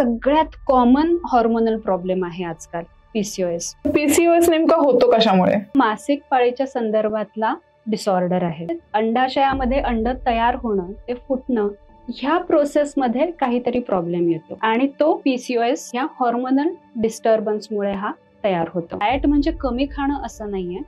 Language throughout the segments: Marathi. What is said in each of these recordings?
सगळ्यात कॉमन हॉर्मोनल प्रॉब्लेम आहे आजकाल पीसीओएस. पीसीओएस नेमका होतो कशामुळे? मासिक पाळीच्या संदर्भातला डिसऑर्डर आहे. अंडाशयामध्ये अंड तयार होणं ते फुटणं ह्या प्रोसेसमध्ये काहीतरी प्रॉब्लेम येतो आणि तो पीसीओएस ह्या हॉर्मोनल डिस्टर्बन्समुळे हा तयार होतो. डाएट म्हणजे कमी खाणं असं नाहीये,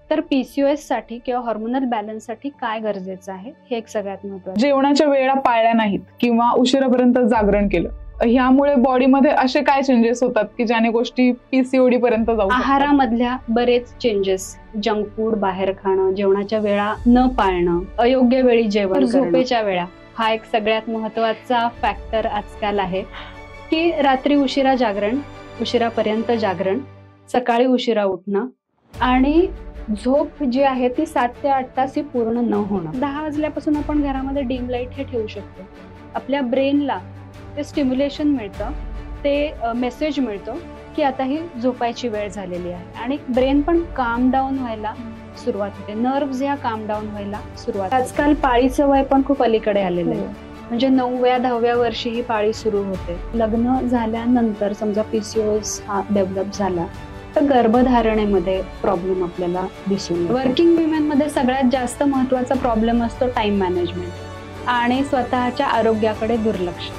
तर पीसीओएस साठी किंवा हॉर्मोनल बॅलन्स साठी काय गरजेचं आहे हे एक सगळ्यात महत्त्वाचं. जेवणाच्या वेळा पाळल्या नाहीत किंवा उशिरापर्यंत जागरण केलं, ह्यामुळे बॉडीमध्ये असे काय चेंजेस होतात की ज्याने गोष्टी पीसीओडी पर्यंत जाऊ शकतात? आहारामधल्या बरेच चेंजेस, जंक फूड बाहेर खाणं, जेवणाच्या वेळा न पाळणं, अयोग्य वेळी जेवण, झोपेच्या वेळा हा एक सगळ्यात महत्त्वाचा फॅक्टर आजकाल आहे की रात्री उशिरा जागरण, उशिरापर्यंत जागरण, सकाळी उशिरा उठणं आणि झोप जी आहे ती 7 ते 8 तास ही पूर्ण न होणं. 10 वाजल्यापासून आपण घरामध्ये डीम लाईट हे ठेवू शकतो. आपल्या ब्रेनला ते स्टिम्युलेशन मिळतं, ते मेसेज मिळतो की आता ही झोपायची वेळ झालेली आहे आणि ब्रेन पण काम डाऊन व्हायला सुरुवात होते, नर्व्हज ह्या काम डाऊन व्हायला सुरुवात. आजकाल पाळीचं वय पण खूप अलीकडे आलेलं आहे, म्हणजे 9व्या 10व्या वर्षी ही पाळी सुरू होते. लग्न झाल्यानंतर समजा पीसीओएस हा डेव्हलप झाला तर गर्भधारणेमध्ये प्रॉब्लेम आपल्याला दिसून येतो. वर्किंग वुमेन मध्ये सगळ्यात जास्त महत्त्वाचा प्रॉब्लेम असतो टाइम मॅनेजमेंट आणि स्वतःच्या आरोग्याकडे दुर्लक्ष.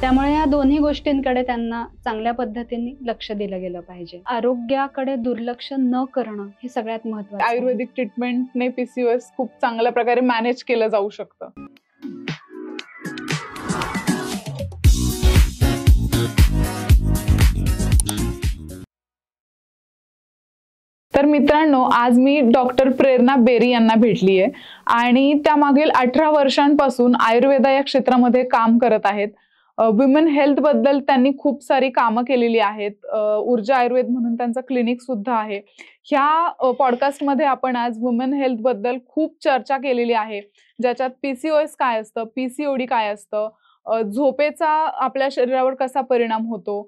त्यामुळे या दोन्ही गोष्टींकडे त्यांना चांगल्या पद्धतीने लक्ष दिलं गेलं पाहिजे. आरोग्याकडे दुर्लक्ष न करणं हे सगळ्यात महत्त्वाचं. आयुर्वेदिक ट्रीटमेंटने पीसीओएस खूप चांगल्या प्रकारे मॅनेज केलं जाऊ शकतं. तर मित्रांनो, आज मी डॉक्टर प्रेरणा बेरी यांना भेटली आहे आणि त्यामागील 18 वर्षांपासून आयुर्वेदा या क्षेत्रामध्ये काम करत आहेत. वुमेन हेल्थ बद्दल त्यांनी खूप सारी कामं केलेली आहेत. ऊर्जा आयुर्वेद म्हणून त्यांचं क्लिनिक सुद्धा आहे. ह्या पॉडकास्टमध्ये आपण आज वुमेन हेल्थ बद्दल खूप चर्चा केलेली आहे, ज्याच्यात पीसीओएस काय असतं, पीसीओडी काय असतं, झोपेचा आपल्या शरीरावर कसा परिणाम होतो,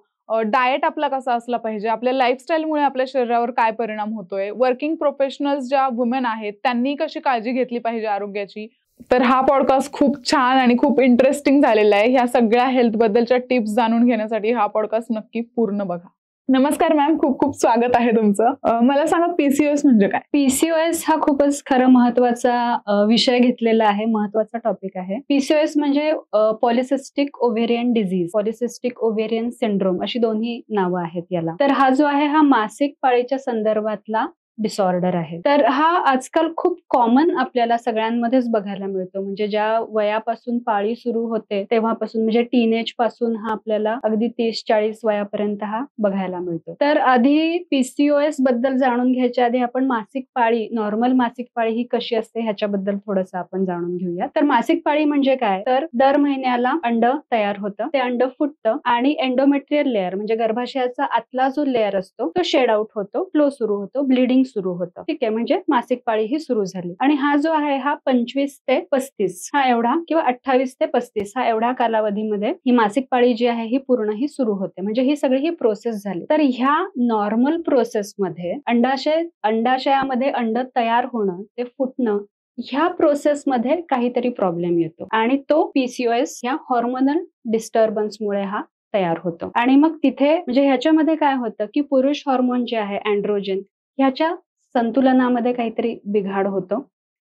डाएट आपला कसा असला पाहिजे, आपल्या लाईफस्टाईलमुळे आपल्या शरीरावर काय परिणाम होतोय, वर्किंग प्रोफेशनल्स ज्या वुमेन आहेत त्यांनी कशी काळजी घेतली पाहिजे आरोग्याची. तर हा पॉडकास्ट खूप छान आणि खूप इंटरेस्टिंग झालेला आहे. ह्या सगळ्या हेल्थ बद्दलच्या टिप्स जाणून घेण्यासाठी हा पॉडकास्ट नक्की पूर्ण बघा. नमस्कार मॅम, खूप खूप स्वागत आहे तुमचं. मला सांगा पीसीओएस म्हणजे काय? पीसीओएस हा खूपच खरं महत्वाचा विषय घेतलेला आहे, महत्वाचा टॉपिक आहे. पीसीओएस म्हणजे polycystic ovarian disease, polycystic ovarian syndrome अशी दोन्ही नावं आहेत याला. तर हा जो आहे हा मासिक पाळीच्या संदर्भातला डिसऑर्डर आहे. तर हा आजकाल खूप कॉमन आपल्याला सगळ्यांमध्येच बघायला मिळतो. म्हणजे ज्या वयापासून पाळी सुरू होते तेव्हापासून, म्हणजे टीनेज पासून हा आपल्याला अगदी 30-40 वयापर्यंत हा बघायला मिळतो. तर आधी पीसीओएस बद्दल जाणून घ्यायच्या आधी आपण मासिक पाळी, नॉर्मल मासिक पाळी ही कशी असते ह्याच्याबद्दल थोडंसं आपण जाणून घेऊया. तर मासिक पाळी म्हणजे काय, तर दर महिन्याला अंड तयार होतं, ते अंड फुटतं आणि एंडोमेट्रियल लेअर म्हणजे गर्भाशयाचा आतला जो लेअर असतो तो शेड आउट होतो, फ्लो सुरू होतो, ब्लिडिंग सुरू होतं. ठीक आहे, म्हणजे मासिक पाळी ही सुरू झाली आणि हा जो आहे हा 25 ते 35 हा एवढा किंवा 28 ते 35 हा एवढा कालावधीमध्ये ही मासिक पाळी जी आहे ही पूर्ण ही सुरू होते. म्हणजे ही सगळी ही प्रोसेस झाली. तर ह्या नॉर्मल प्रोसेसमध्ये अंडाशयामध्ये अंड तयार होणं ते फुटणं ह्या प्रोसेसमध्ये काहीतरी प्रॉब्लेम येतो आणि तो पीसीओएस ह्या हॉर्मोनल डिस्टर्बन्समुळे हा तयार होतो. आणि मग तिथे म्हणजे ह्याच्यामध्ये काय होतं की पुरुष हॉर्मोन जे आहे अँड्रोजन ह्याच्या संतुलनामध्ये काहीतरी बिघाड होतो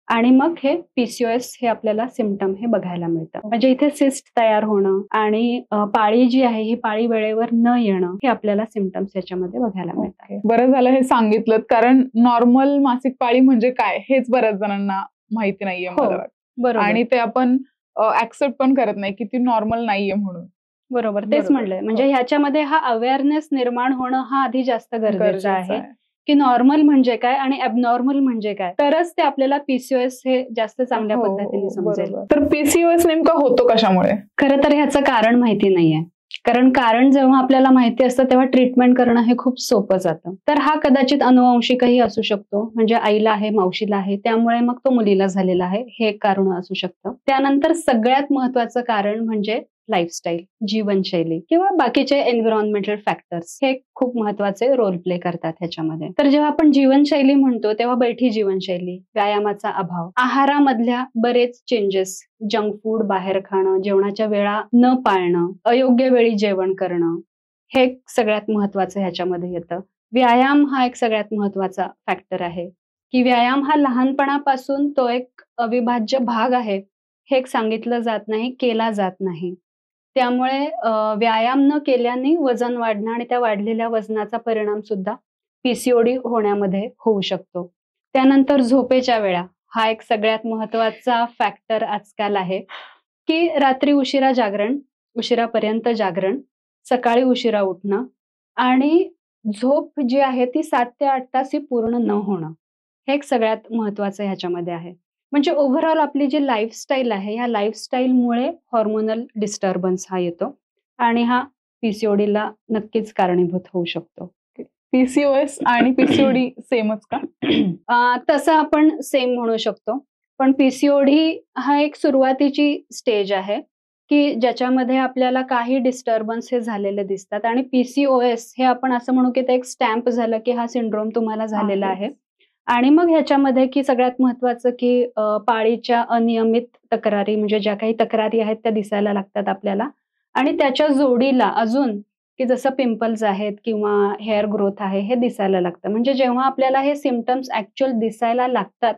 आणि मग हे पीसीओएस हे आपल्याला सिम्पटम हे बघायला मिळतं. म्हणजे इथे सिस्ट तयार होणं आणि पाळी जी आहे ही पाळी वेळेवर न येणं हे आपल्याला सिम्पटम्स याच्यामध्ये बघायला मिळतात. बरं झालं हे सांगितलं, कारण नॉर्मल मासिक पाळी म्हणजे काय हेच बऱ्याच जणांना माहिती नाहीये मला वाटतं. आणि ते आपण ऍक्सेप्ट पण करत नाही की ती नॉर्मल नाहीये म्हणून. बरोबर, तेच म्हणलंय. म्हणजे ह्याच्यामध्ये हा अवेअरनेस निर्माण होणं हा आधी जास्त गरजेचं आहे की नॉर्मल म्हणजे काय आणि ॲबनॉर्मल म्हणजे काय, तरच ते आपल्याला पीसीओएस हे जास्त चांगल्या पद्धतीने समजेल. तर पीसीओएस नेमका होतो कशामुळे? खरं तर ह्याचं कारण माहिती नाहीये, कारण जेव्हा आपल्याला माहिती असतं तेव्हा ट्रीटमेंट करणं हे खूप सोपं जातं. तर हा कदाचित अनुवंशिकही असू शकतो, म्हणजे आईला आहे, मावशीला आहे, त्यामुळे मग तो मुलीला झालेला आहे, हे एक कारण असू शकतं. त्यानंतर सगळ्यात महत्वाचं कारण म्हणजे लाईफस्टाईल, जीवनशैली किंवा बाकीचे एन्व्हायरमेंटल फॅक्टर्स हे खूप महत्वाचे रोल प्ले करतात ह्याच्यामध्ये. तर जेव्हा आपण जीवनशैली म्हणतो तेव्हा बैठी जीवनशैली, व्यायामाचा अभाव, आहारामधल्या बरेच चेंजेस, जंक फूड बाहेर खाणं, जेवणाच्या वेळा न पाळणं, अयोग्य वेळी जेवण करणं, हे सगळ्यात महत्वाचं ह्याच्यामध्ये येतं. व्यायाम हा एक सगळ्यात महत्वाचा फॅक्टर आहे की व्यायाम हा लहानपणापासून तो एक अविभाज्य भाग आहे हे एक सांगितलं जात नाही, केला जात नाही. त्यामुळे व्यायाम न केल्याने वजन वाढणं आणि त्या वाढलेल्या वजनाचा परिणाम सुद्धा पीसीओडी होण्यामध्ये होऊ शकतो. त्यानंतर झोपेच्या वेळा हा एक सगळ्यात महत्वाचा फॅक्टर आजकाल आहे की रात्री उशिरा जागरण, उशिरापर्यंत जागरण, सकाळी उशिरा उठणं आणि झोप जी आहे ती 7 ते 8 तास ही पूर्ण न होणं, हे एक सगळ्यात महत्वाचं ह्याच्यामध्ये आहे. म्हणजे ओव्हरऑल आपली जी लाईफस्टाईल आहे ह्या लाईफस्टाईलमुळे हॉर्मोनल डिस्टर्बन्स हा येतो आणि हा पीसीओडीला नक्कीच कारणीभूत होऊ शकतो. पीसीओएस आणि पीसीओडी सेमच का? तसं आपण सेम म्हणू शकतो, पण पीसीओडी हा एक सुरुवातीची स्टेज आहे की ज्याच्यामध्ये आपल्याला काही डिस्टर्बन्स हे झालेले दिसतात आणि पीसीओएस हे आपण असं म्हणू की ते एक स्टॅम्प झालं की हा सिंड्रोम तुम्हाला झालेला आहे. आणि मग ह्याच्यामध्ये की सगळ्यात महत्वाचं की पाळीच्या अनियमित तक्रारी म्हणजे ज्या काही तक्रारी आहेत त्या दिसायला लागतात आपल्याला आणि त्याच्या जोडीला अजून की जसं पिंपल्स आहेत किंवा हेअर ग्रोथ आहे हे दिसायला लागतं. म्हणजे जेव्हा आपल्याला हे सिम्पटम्स ऍक्च्युअल दिसायला लागतात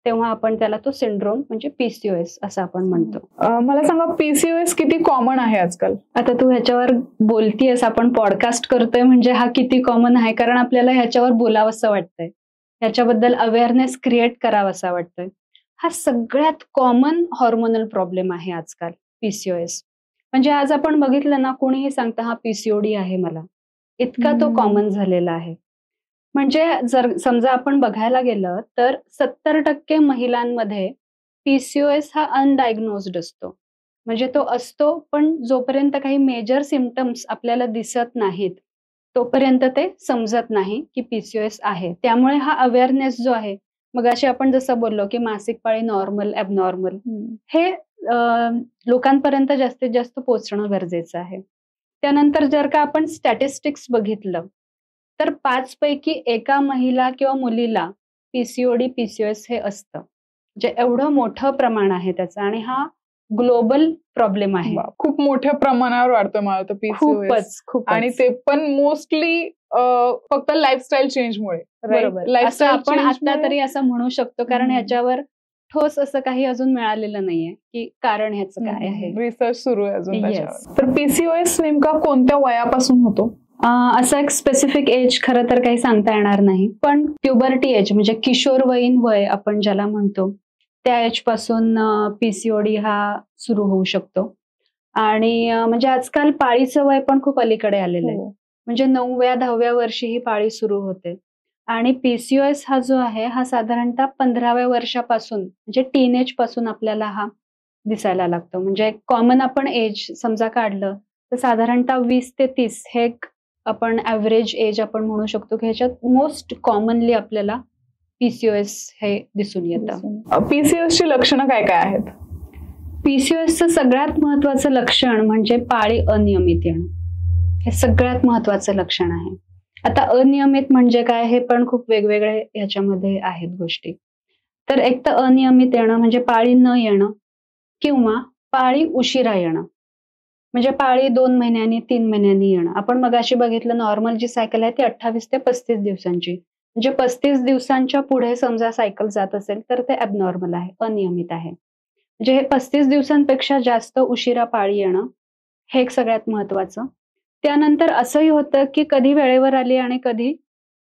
तेव्हा आपण त्याला तो सिंड्रोम म्हणजे पीसीओएस असं आपण म्हणतो. मला सांगा पीसीओएस किती कॉमन आहे आजकाल? आता तू ह्याच्यावर बोलतीयस, आपण पॉडकास्ट करतोय म्हणजे हा किती कॉमन आहे, कारण आपल्याला ह्याच्यावर बोलावंसं वाटतंय, ह्याच्याबद्दल अवेअरनेस क्रिएट करावासा वाटतोय. हा सगळ्यात कॉमन हॉर्मोनल प्रॉब्लेम आहे आजकाल पीसीओएस. म्हणजे आज आपण बघितलं ना, कोणीही सांगतं हा पीसीओडी आहे मला, इतका तो कॉमन झालेला आहे. म्हणजे जर समजा आपण बघायला गेलं तर 70% महिलांमध्ये पीसीओएस हा अनडायग्नोज्ड असतो. म्हणजे तो असतो पण जोपर्यंत काही मेजर सिम्पटम्स आपल्याला दिसत नाहीत तोपर्यंत ते समजत नाही की पीसीओएस आहे. त्यामुळे हा अवेअरनेस जो आहे, मग अशी आपण जसं बोललो की मासिक पाळी नॉर्मल, ॲबनॉर्मल, हे लोकांपर्यंत जास्तीत जास्त पोहोचणं गरजेचं आहे. त्यानंतर जर का आपण स्टॅटिस्टिक्स बघितलं तर 5 पैकी एका महिला किंवा मुलीला पीसीओडी, पीसीओएस हे असतं. म्हणजे एवढं मोठं प्रमाण आहे त्याचं आणि हा ग्लोबल प्रॉब्लेम आहे. खूप मोठ्या प्रमाणावर वाढतोय मला तर पीसीओएस. खूपच. आणि ते पण मोस्टली फक्त लाईफस्टाईल चेंजमुळे. लाईफस्टाईल आपण आता तरी असं म्हणू शकतो, कारण ह्याच्यावर ठोस असं काही अजून मिळालेलं नाहीये की कारण ह्याचं काय आहे. रिसर्च सुरू आहे अजून त्याच्यावर. तर पीसीओएस नेमका कोणत्या वयापासून होतो? असं एक स्पेसिफिक एज खरं तर काही सांगता येणार नाही, पण प्युबर्टी एज म्हणजे किशोरवयीन वय आपण ज्याला म्हणतो त्या एज पासून पीसीओडी हा सुरू होऊ शकतो. आणि म्हणजे आजकाल पाळीचं वय पण खूप अलीकडे आलेलं आहे. म्हणजे 9व्या 10व्या वर्षी ही पाळी सुरू होते आणि पीसीओएस हा जो आहे हा साधारणतः 15व्या वर्षापासून म्हणजे टीनेज पासून आपल्याला हा दिसायला लागतो. म्हणजे कॉमन आपण एज समजा काढलं तर साधारणतः 20 ते 30 हे आपण ऍव्हरेज एज आपण म्हणू शकतो की ह्याच्यात मोस्ट कॉमनली आपल्याला पीसीओएस हे दिसून येतं. पीसीओएसची लक्षणं काय काय आहेत? पीसीओएसचं सगळ्यात महत्वाचं लक्षण म्हणजे पाळी अनियमित येणं, हे सगळ्यात महत्वाचं लक्षण आहे. आता अनियमित म्हणजे काय हे पण खूप वेगवेगळे ह्याच्यामध्ये आहेत गोष्टी. तर एक तर अनियमित येणं म्हणजे पाळी न येणं किंवा पाळी उशिरा येणं. म्हणजे पाळी 2 महिन्यांनी 3 महिन्यांनी येणं. आपण मगाशी बघितलं नॉर्मल जी सायकल आहे ती 28 ते 35 दिवसांची. म्हणजे 35 दिवसांच्या पुढे समजा सायकल जात असेल तर ते ॲबनॉर्मल आहे, अनियमित आहे. म्हणजे हे 35 दिवसांपेक्षा जास्त उशिरा पाळी येणं हे एक सगळ्यात महत्वाचं. त्यानंतर असंही होतं की कधी वेळेवर आली आणि कधी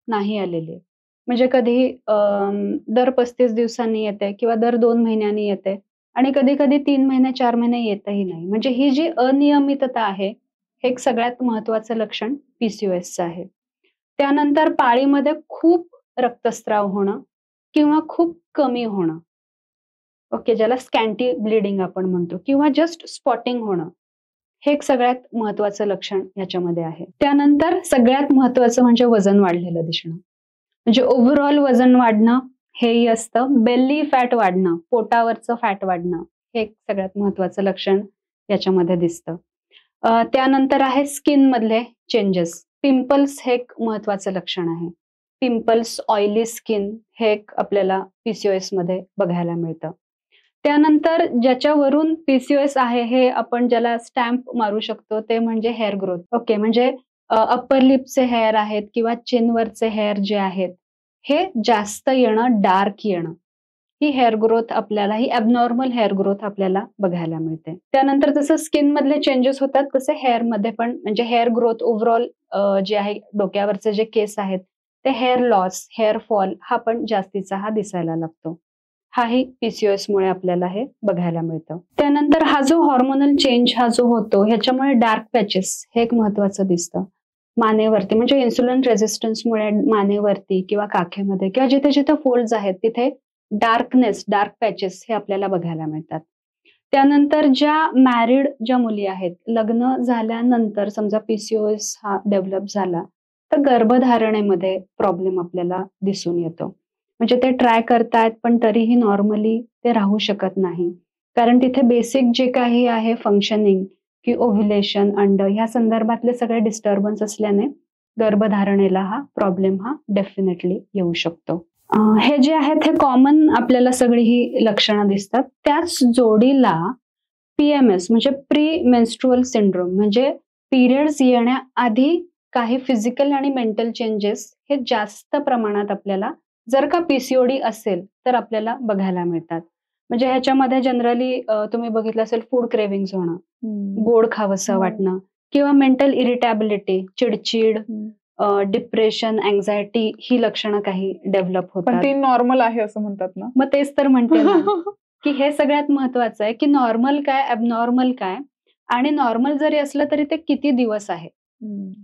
नाही आलेली. म्हणजे कधी दर 35 दिवसांनी येते किंवा दर 2 महिन्यांनी येते आणि कधी कधी 3 महिने 4 महिने येतही नाही. म्हणजे ही जी अनियमितता आहे हे एक सगळ्यात महत्वाचं लक्षण पीसीओएसचं आहे. त्यानंतर पाळीमध्ये खूप रक्तस्राव होणं किंवा खूप कमी होणं, ओके, ज्याला स्कॅन्टी ब्लिडिंग आपण म्हणतो, किंवा जस्ट स्पॉटिंग होणं, हे एक सगळ्यात महत्वाचं लक्षण याच्यामध्ये आहे. त्यानंतर सगळ्यात महत्वाचं म्हणजे वजन वाढलेलं दिसणं. म्हणजे ओव्हरऑल वजन वाढणं हेही असतं. बेल्ली फॅट वाढणं, पोटावरचं फॅट वाढणं, हे एक सगळ्यात महत्वाचं लक्षण याच्यामध्ये दिसतं. त्यानंतर आहे स्किन मधले चेंजेस. पिंपल्स हे एक महत्वाचं लक्षण आहे. पिंपल्स, ऑइली स्किन हे एक आपल्याला पीसीओएस मध्ये बघायला मिळतं. त्यानंतर ज्याच्यावरून पीसीओएस आहे हे आपण ज्याला स्टॅम्प मारू शकतो ते म्हणजे हेअर ग्रोथ. ओके, म्हणजे अप्पर लिपचे हेअर आहेत किंवा चिनवरचे हेअर जे आहेत हे जास्त येणं, डार्क येणं, ही हेअर ग्रोथ आपल्याला, ही ॲबनॉर्मल हेअर ग्रोथ आपल्याला बघायला मिळते. त्यानंतर जसं स्किन मधले चेंजेस होतात तसे हेअर मध्ये पण, म्हणजे हेअर ग्रोथ ओव्हरऑल जे आहे डोक्यावरचे जे केस आहेत ते हेअर लॉस, हेअर फॉल हा पण जास्तीचा हा दिसायला लागतो. हाही पीसीओएस मुळे आपल्याला हे बघायला मिळतं. त्यानंतर हा जो हॉर्मोनल चेंज हा जो होतो ह्याच्यामुळे डार्क पॅचेस हे एक महत्वाचं दिसतं मानेवरती, म्हणजे इन्सुलिन रेझिस्टन्समुळे मानेवरती किंवा काखेमध्ये किंवा जिथे जिथे फोल्ड्स आहेत तिथे डार्कनेस, डार्क पॅचेस हे आपल्याला बघायला मिळतात. त्यानंतर ज्या मॅरिड ज्या मुली आहेत, लग्न झाल्यानंतर समजा पीसीओएस हा डेव्हलप झाला तर गर्भधारणेमध्ये प्रॉब्लेम आपल्याला दिसून येतो. म्हणजे ते ट्राय करतायत पण तरीही नॉर्मली ते राहू शकत नाही, कारण तिथे बेसिक जे काही आहे फंक्शनिंग की ओव्ह्युलेशन, अंड ह्या संदर्भातले सगळे डिस्टर्बन्स असल्याने गर्भधारणेला हा प्रॉब्लेम हा डेफिनेटली येऊ शकतो. हे जे आहेत हे कॉमन आपल्याला सगळी ही लक्षणं दिसतात. त्याच जोडीला पीएमएस म्हणजे प्री मेन्स्ट्रुअल सिंड्रोम, म्हणजे पिरियड्स येण्याआधी काही फिजिकल आणि मेंटल चेंजेस हे जास्त प्रमाणात आपल्याला, जर का पीसीओडी असेल तर आपल्याला बघायला मिळतात. म्हणजे ह्याच्यामध्ये जनरली तुम्ही बघितलं असेल फूड क्रेव्हिंग्स होणं, गोड खावंसं वाटणं किंवा मेंटल इरिटॅबिलिटी, चिडचिड, डिप्रेशन, अँझायटी ही लक्षणं काही डेव्हलप होतात. पण ती नॉर्मल आहे असं म्हणतात ना. मग तेच तर म्हणते ना की हे सगळ्यात महत्वाचं आहे की नॉर्मल काय, ॲबनॉर्मल काय, आणि नॉर्मल जरी असलं तरी ते किती दिवस आहे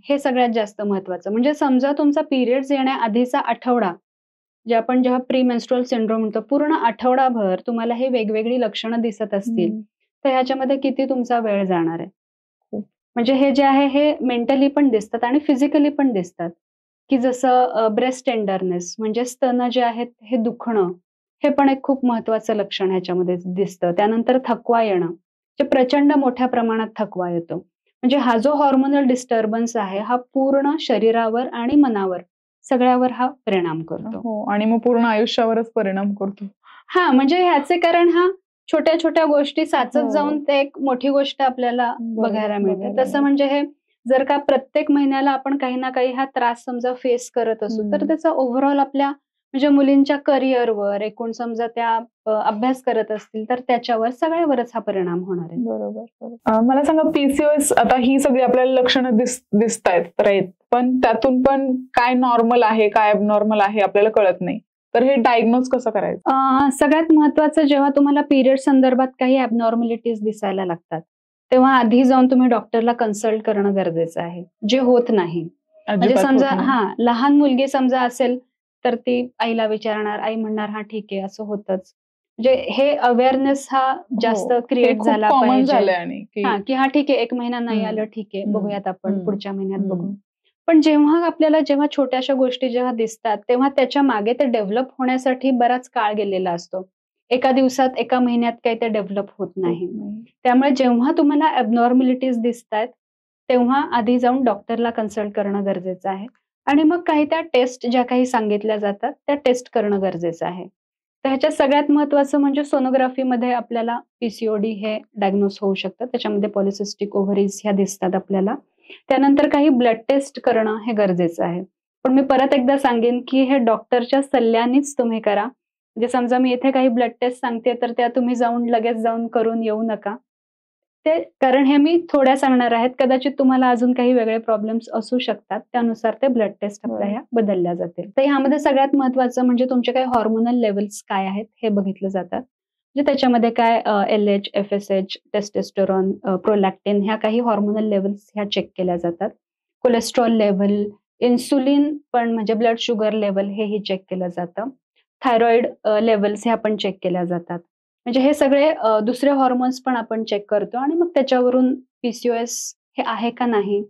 हे सगळ्यात जास्त महत्वाचं. म्हणजे समजा तुमचा पिरियड्स येण्याआधीचा आठवडा, जे आपण जेव्हा प्री मेन्स्ट्रुअल सिंड्रोम म्हणतो, पूर्ण आठवडाभर तुम्हाला हे वेगवेगळी लक्षणं दिसत असतील तर ह्याच्यामध्ये किती तुमचा वेळ जाणार आहे. म्हणजे हे जे आहे हे मेंटली पण दिसतात आणि फिजिकली पण दिसतात, की जसं ब्रेस्ट टेंडरनेस म्हणजे स्तन जे आहेत हे दुखणं, हे पण एक खूप महत्वाचं लक्षण ह्याच्यामध्ये दिसतं. त्यानंतर थकवा येणं, जे प्रचंड मोठ्या प्रमाणात थकवा येतो. म्हणजे हा जो हॉर्मोनल डिस्टर्बन्स आहे हा पूर्ण शरीरावर आणि मनावर सगळ्यावर हा परिणाम करतो. हो, आणि मग पूर्ण आयुष्यावरच परिणाम करतो. हा, म्हणजे ह्याचे कारण हा छोट्या छोट्या गोष्टी साचत जाऊन ते एक मोठी गोष्ट आपल्याला बघायला मिळते. तसं म्हणजे हे जर का प्रत्येक महिन्याला आपण काही ना काही हा त्रास समजा फेस करत असू तर त्याचा ओव्हरऑल आपल्या म्हणजे मुलींच्या करिअरवर, एकूण समजा त्या अभ्यास करत असतील तर त्याच्यावर सगळ्यावरच हा परिणाम होणार आहे. बरोबर. मला सांगा, पीसीओएस आता ही सगळी आपल्याला लक्षणं दिसतायत राईट, पण त्यातून पण काय नॉर्मल आहे काय ॲबनॉर्मल आहे आपल्याला कळत नाही, तर हे डायग्नोज कसं करायचं? सगळ्यात महत्वाचं, जेव्हा तुम्हाला पिरियड संदर्भात काही ॲबनॉर्मॅलिटीज दिसायला लागतात तेव्हा आधी जाऊन तुम्ही डॉक्टरला कन्सल्ट करणं गरजेचं आहे, जे होत नाही. म्हणजे समजा लहान मुलगी समजा असेल तर ती आईला विचारणार, आई म्हणणार हा ठीक आहे, असं होतच. म्हणजे हे अवेअरनेस हा जास्त क्रिएट झाला पाहिजे की हा ठीक आहे, 1 महिना नाही आलं ठीक आहे, बघूयात आपण पुढच्या महिन्यात बघू. पण जेव्हा आपल्याला छोट्याशा गोष्टी जेव्हा दिसतात तेव्हा त्याच्या मागे ते डेव्हलप होण्यासाठी बराच काळ गेलेला असतो. एका दिवसात, एका महिन्यात काही ते डेव्हलप होत नाही. त्यामुळे जेव्हा तुम्हाला ॲबनॉर्मॅलिटीज दिसतायत तेव्हा आधी जाऊन डॉक्टरला कन्सल्ट करणं गरजेचं आहे आणि मग काही त्या टेस्ट ज्या काही सांगितल्या जातात त्या टेस्ट करणं गरजेचं आहे. तर ह्याच्यात सगळ्यात महत्वाचं म्हणजे सोनोग्राफीमध्ये आपल्याला पीसीओडी हे डायग्नोज होऊ शकतं. त्याच्यामध्ये पॉलिसिस्टिक ओव्हरीज ह्या दिसतात आपल्याला. त्यानंतर काही ब्लड टेस्ट करणं हे गरजेचं आहे. पण मी परत एकदा सांगेन की हे डॉक्टरच्या सल्ल्यानेच तुम्ही करा. म्हणजे समजा मी इथे काही ब्लड टेस्ट सांगते तर त्या तुम्ही लगेच जाऊन करून येऊ नका. ते कारण हे मी थोड्या सांगणार आहेत, कदाचित तुम्हाला अजून काही वेगळे प्रॉब्लेम्स असू शकतात, त्यानुसार ते ब्लड टेस्ट आपल्या ह्या बदलल्या जातील. तर ह्यामध्ये सगळ्यात महत्वाचं म्हणजे तुमचे काही हॉर्मोनल लेवल्स काय आहेत हे बघितलं जातात. म्हणजे त्याच्यामध्ये काय LH, FSH, टेस्टोस्टेरॉन, प्रोलॅक्टिन ह्या काही हॉर्मोनल लेवल्स ह्या चेक केल्या जातात. कोलेस्ट्रॉल लेवल, इन्सुलिन पण म्हणजे ब्लड शुगर लेवल हेही चेक केलं जातं. थायरॉइड लेवल्स ह्या पण चेक केल्या जातात. म्हणजे हे सगळे दुसरे हॉर्मोन्स पण आपण चेक करतो आणि मग त्याच्यावरून पीसीओएस हे आहे का नाही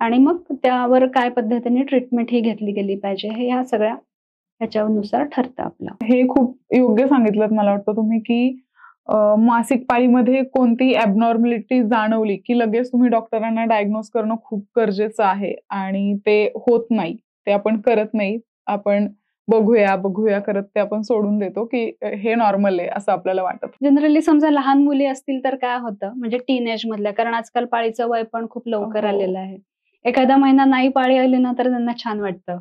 आणि मग त्यावर काय पद्धतीने ट्रीटमेंट ही घेतली गेली पाहिजे हे ह्या सगळ्या ह्याच्यानुसार ठरतं आपलं. हे खूप योग्य सांगितलं मला वाटतं तुम्ही, की मासिक पाळीमध्ये कोणती ॲबनॉर्मॅलिटी जाणवली की लगेच तुम्ही डॉक्टरांना डायग्नोज करणं खूप गरजेचं आहे आणि ते होत नाही, ते आपण करत नाही, आपण बघूया करत ते आपण सोडून देतो की हे नॉर्मल आहे असं आपल्याला वाटत. जनरली समजा लहान मुली असतील तर काय होतं, म्हणजे टीनेज मधल्या, कारण आजकाल पाळीचं वय पण खूप लवकर आलेलं आहे. एखादा महिना नाही पाळी आली ना तर त्यांना छान वाटतं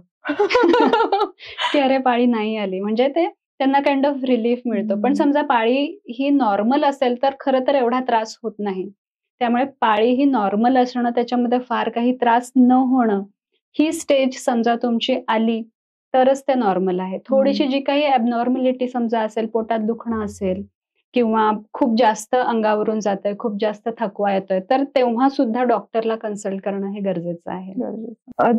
की अरे पाळी नाही आली, म्हणजे ते त्यांना काइंड ऑफ रिलीफ मिळतो. पण समजा पाळी ही नॉर्मल असेल तर खरं तर एवढा त्रास होत नाही. त्यामुळे पाळी ही नॉर्मल असणं, त्याच्यामध्ये फार काही त्रास न होणं, ही स्टेज समजा तुमची आली तरच ते नॉर्मल आहे. थोडीशी जी काही ॲबनॉर्मॅलिटी समजा असेल, पोटात दुखणं असेल किंवा खूप जास्त अंगावरून जातंय, खूप जास्त थकवा येतोय, तर तेव्हा सुद्धा डॉक्टरला कन्सल्ट करणं हे गरजेचं आहे.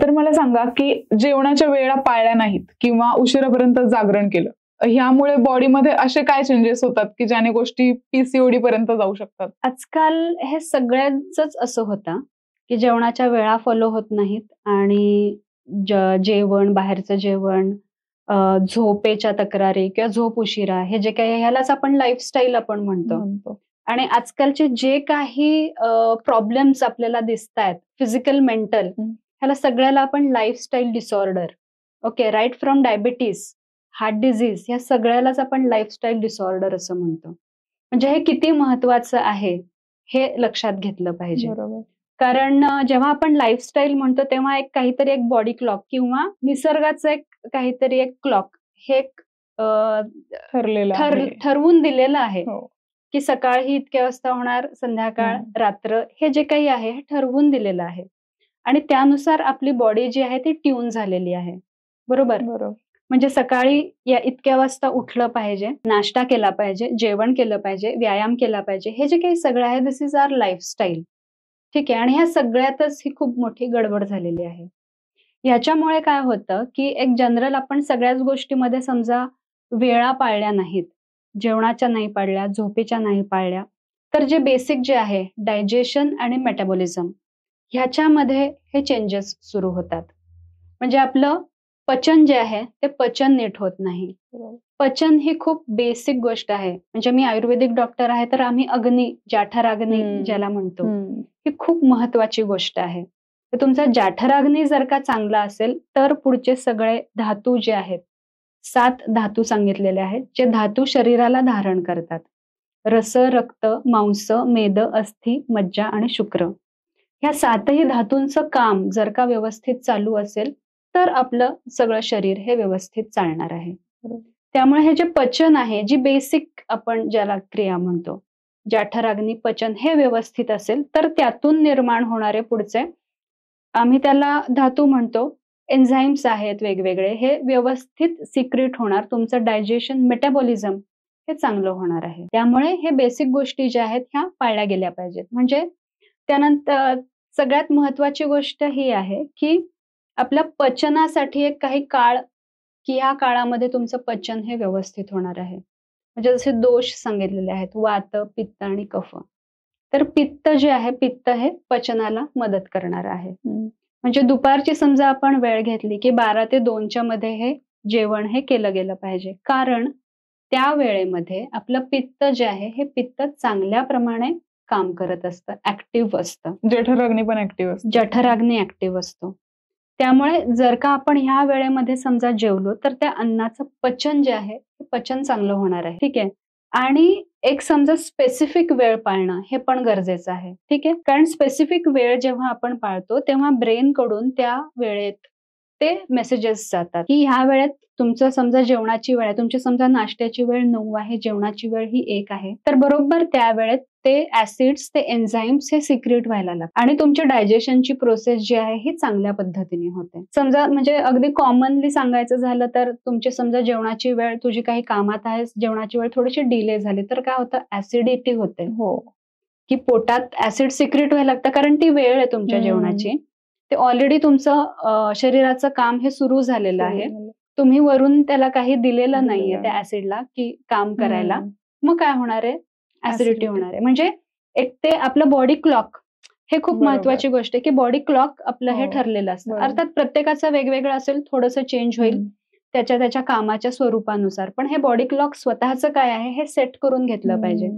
तर मला सांगा की जेवणाच्या वेळा पाळल्या नाहीत किंवा उशिरापर्यंत जागरण केलं, ह्यामुळे बॉडीमध्ये असे काय चेंजेस होतात की ज्याने गोष्टी पीसीओडी पर्यंत जाऊ शकतात? आजकाल हे सगळ्यांचंच असं होतं की जेवणाच्या वेळा फॉलो होत नाहीत आणि जेवण, बाहेरचं जेवण, झोपेच्या तक्रारी किंवा झोप उशिरा, हे जे काही ह्यालाच आपण लाईफस्टाईल आपण म्हणतो. आणि आजकालचे जे काही प्रॉब्लेम्स आपल्याला दिसतायत, फिजिकल, मेंटल, ह्याला सगळ्याला आपण lifestyle disorder, okay, right from diabetes, heart disease, ह्या सगळ्यालाच आपण लाईफस्टाईल डिसऑर्डर असं म्हणतो. म्हणजे हे किती महत्वाचं आहे हे लक्षात घेतलं पाहिजे. कारण जेव्हा आपण लाईफस्टाईल म्हणतो तेव्हा एक काहीतरी एक बॉडी क्लॉक किंवा निसर्गाचं एक काहीतरी एक क्लॉक, हे एक ठरवून दिलेलं आहे की सकाळ ही इतक्या वाजता होणार, संध्याकाळ, रात्र, हे जे काही आहे हे ठरवून दिलेलं आहे आणि त्यानुसार आपली बॉडी जी आहे ती ट्यून झालेली आहे. बरोबर. म्हणजे सकाळी या इतक्या वाजता उठलं पाहिजे, नाश्ता केला पाहिजे, जेवण केलं पाहिजे, व्यायाम केला पाहिजे, हे जे काही सगळं आहे दिस इज आवर लाईफस्टाईल. ठीक आहे. आणि ह्या सगळ्यातच ही खूप मोठी गडबड झालेली आहे. ह्याच्यामुळे काय होतं की एक जनरल आपण सगळ्याच गोष्टीमध्ये समजा वेळा पाळल्या नाहीत, जेवणाच्या नाही पाळल्या, झोपेच्या नाही पाळल्या, तर जे बेसिक जे आहे डायजेशन आणि मेटाबॉलिझम, ह्याच्यामध्ये हे चेंजेस सुरू होतात. म्हणजे आपलं पचन जे आहे ते पचन नीट होत नाही. पचन ही खूप बेसिक गोष्ट आहे. म्हणजे मी आयुर्वेदिक डॉक्टर आहे तर आम्ही अग्नी, जाठराग्नी ज्याला म्हणतो, ही खूप महत्वाची गोष्ट आहे. तर तुमचा जाठराग्नी जर का चांगला असेल तर पुढचे सगळे धातू जे आहेत, 7 धातू सांगितलेले आहेत, जे धातू शरीराला धारण करतात. रस, रक्त, मांस, मेद, अस्थि, मज्जा आणि शुक्र, ह्या 7ही धातूंचं काम जर का व्यवस्थित चालू असेल तर आपलं सगळं शरीर हे व्यवस्थित चालणार आहे. त्यामुळे हे जे पचन आहे, जी बेसिक आपण ज्याला क्रिया म्हणतो, जाठराग्नी, पचन, हे व्यवस्थित असेल तर त्यातून निर्माण होणारे पुढचे, आम्ही त्याला धातू म्हणतो, एन्झाईम्स आहेत वेगवेगळे, हे व्यवस्थित सिक्रेट होणार. तुमचं डायजेशन, मेटाबॉलिझम हे चांगलं होणार आहे. त्यामुळे हे बेसिक गोष्टी ज्या आहेत ह्या पाळल्या गेल्या पाहिजेत. म्हणजे त्यानंतर सगळ्यात महत्वाची गोष्ट ही आहे की आपल्या पचनासाठी एक काही काळ, की या काळामध्ये तुमचं पचन हे व्यवस्थित होणार आहे. म्हणजे जसे दोष सांगितलेले आहेत, वात, पित्त आणि कफ. तर पित्त जे आहे, पित्त हे पचनाला मदत करणार आहे. म्हणजे दुपारची समजा आपण वेळ घेतली की 12 ते 2च्या मध्ये हे जेवण हे केलं गेलं पाहिजे, कारण त्या वेळेमध्ये आपलं पित्त जे आहे हे पित्त चांगल्या प्रमाणे काम करत असतं, ऍक्टिव्ह असतं. जठराग्नी पण ऍक्टिव्ह असतो. जठराग्नी ऍक्टिव्ह असतो. त्यामुळे जर का आपण ह्या वेळेमध्ये समजा जेवलो तर त्या अन्नाचं पचन जे आहे ते पचन चांगलं होणार आहे. ठीक आहे. आणि एक समजा स्पेसिफिक वेळ पाळणं हे पण गरजेचं आहे. ठीक आहे. कारण स्पेसिफिक वेळ जेव्हा आपण पाळतो तेव्हा ब्रेन कडून त्या वेळेत ते मेसेजेस जातात की ह्या वेळेत तुमचं समजा जेवणाची वेळ आहे, तुमची समजा नाश्त्याची वेळ 9 आहे, जेवणाची वेळ ही 1 आहे, तर बरोबर त्या वेळेत ते ऍसिड्स, ते एन्झाईम्स हे सिक्रेट व्हायला लागतात आणि तुमची डायजेशनची प्रोसेस जी आहे ही चांगल्या पद्धतीने होते. समजा म्हणजे अगदी कॉमनली सांगायचं झालं तर तुमची समजा जेवणाची वेळ, तुझी काही कामात आहे, जेवणाची वेळ थोडीशी डिले झाली तर काय होतं, ऍसिडिटी होते. की पोटात ऍसिड सिक्रेट व्हायला लागतं, कारण ती वेळ आहे तुमच्या जेवणाची. ते ऑलरेडी तुमचं शरीराचं काम हे सुरू झालेलं आहे, तुम्ही वरून त्याला काही दिलेलं नाहीये त्या ऍसिडला की काम करायला, मग काय होणार आहे, ऍसिडिटी होणार आहे. म्हणजे एक ते आपलं बॉडी क्लॉक हे खूप महत्वाची गोष्ट आहे की बॉडी क्लॉक आपलं हे ठरलेलं असतं. अर्थात प्रत्येकाचं वेगवेगळं असेल, थोडंसं चेंज होईल, त्याच्या त्याच्या कामाच्या स्वरूपानुसार. पण हे बॉडी क्लॉक स्वतःचं काय आहे हे सेट करून घेतलं पाहिजे,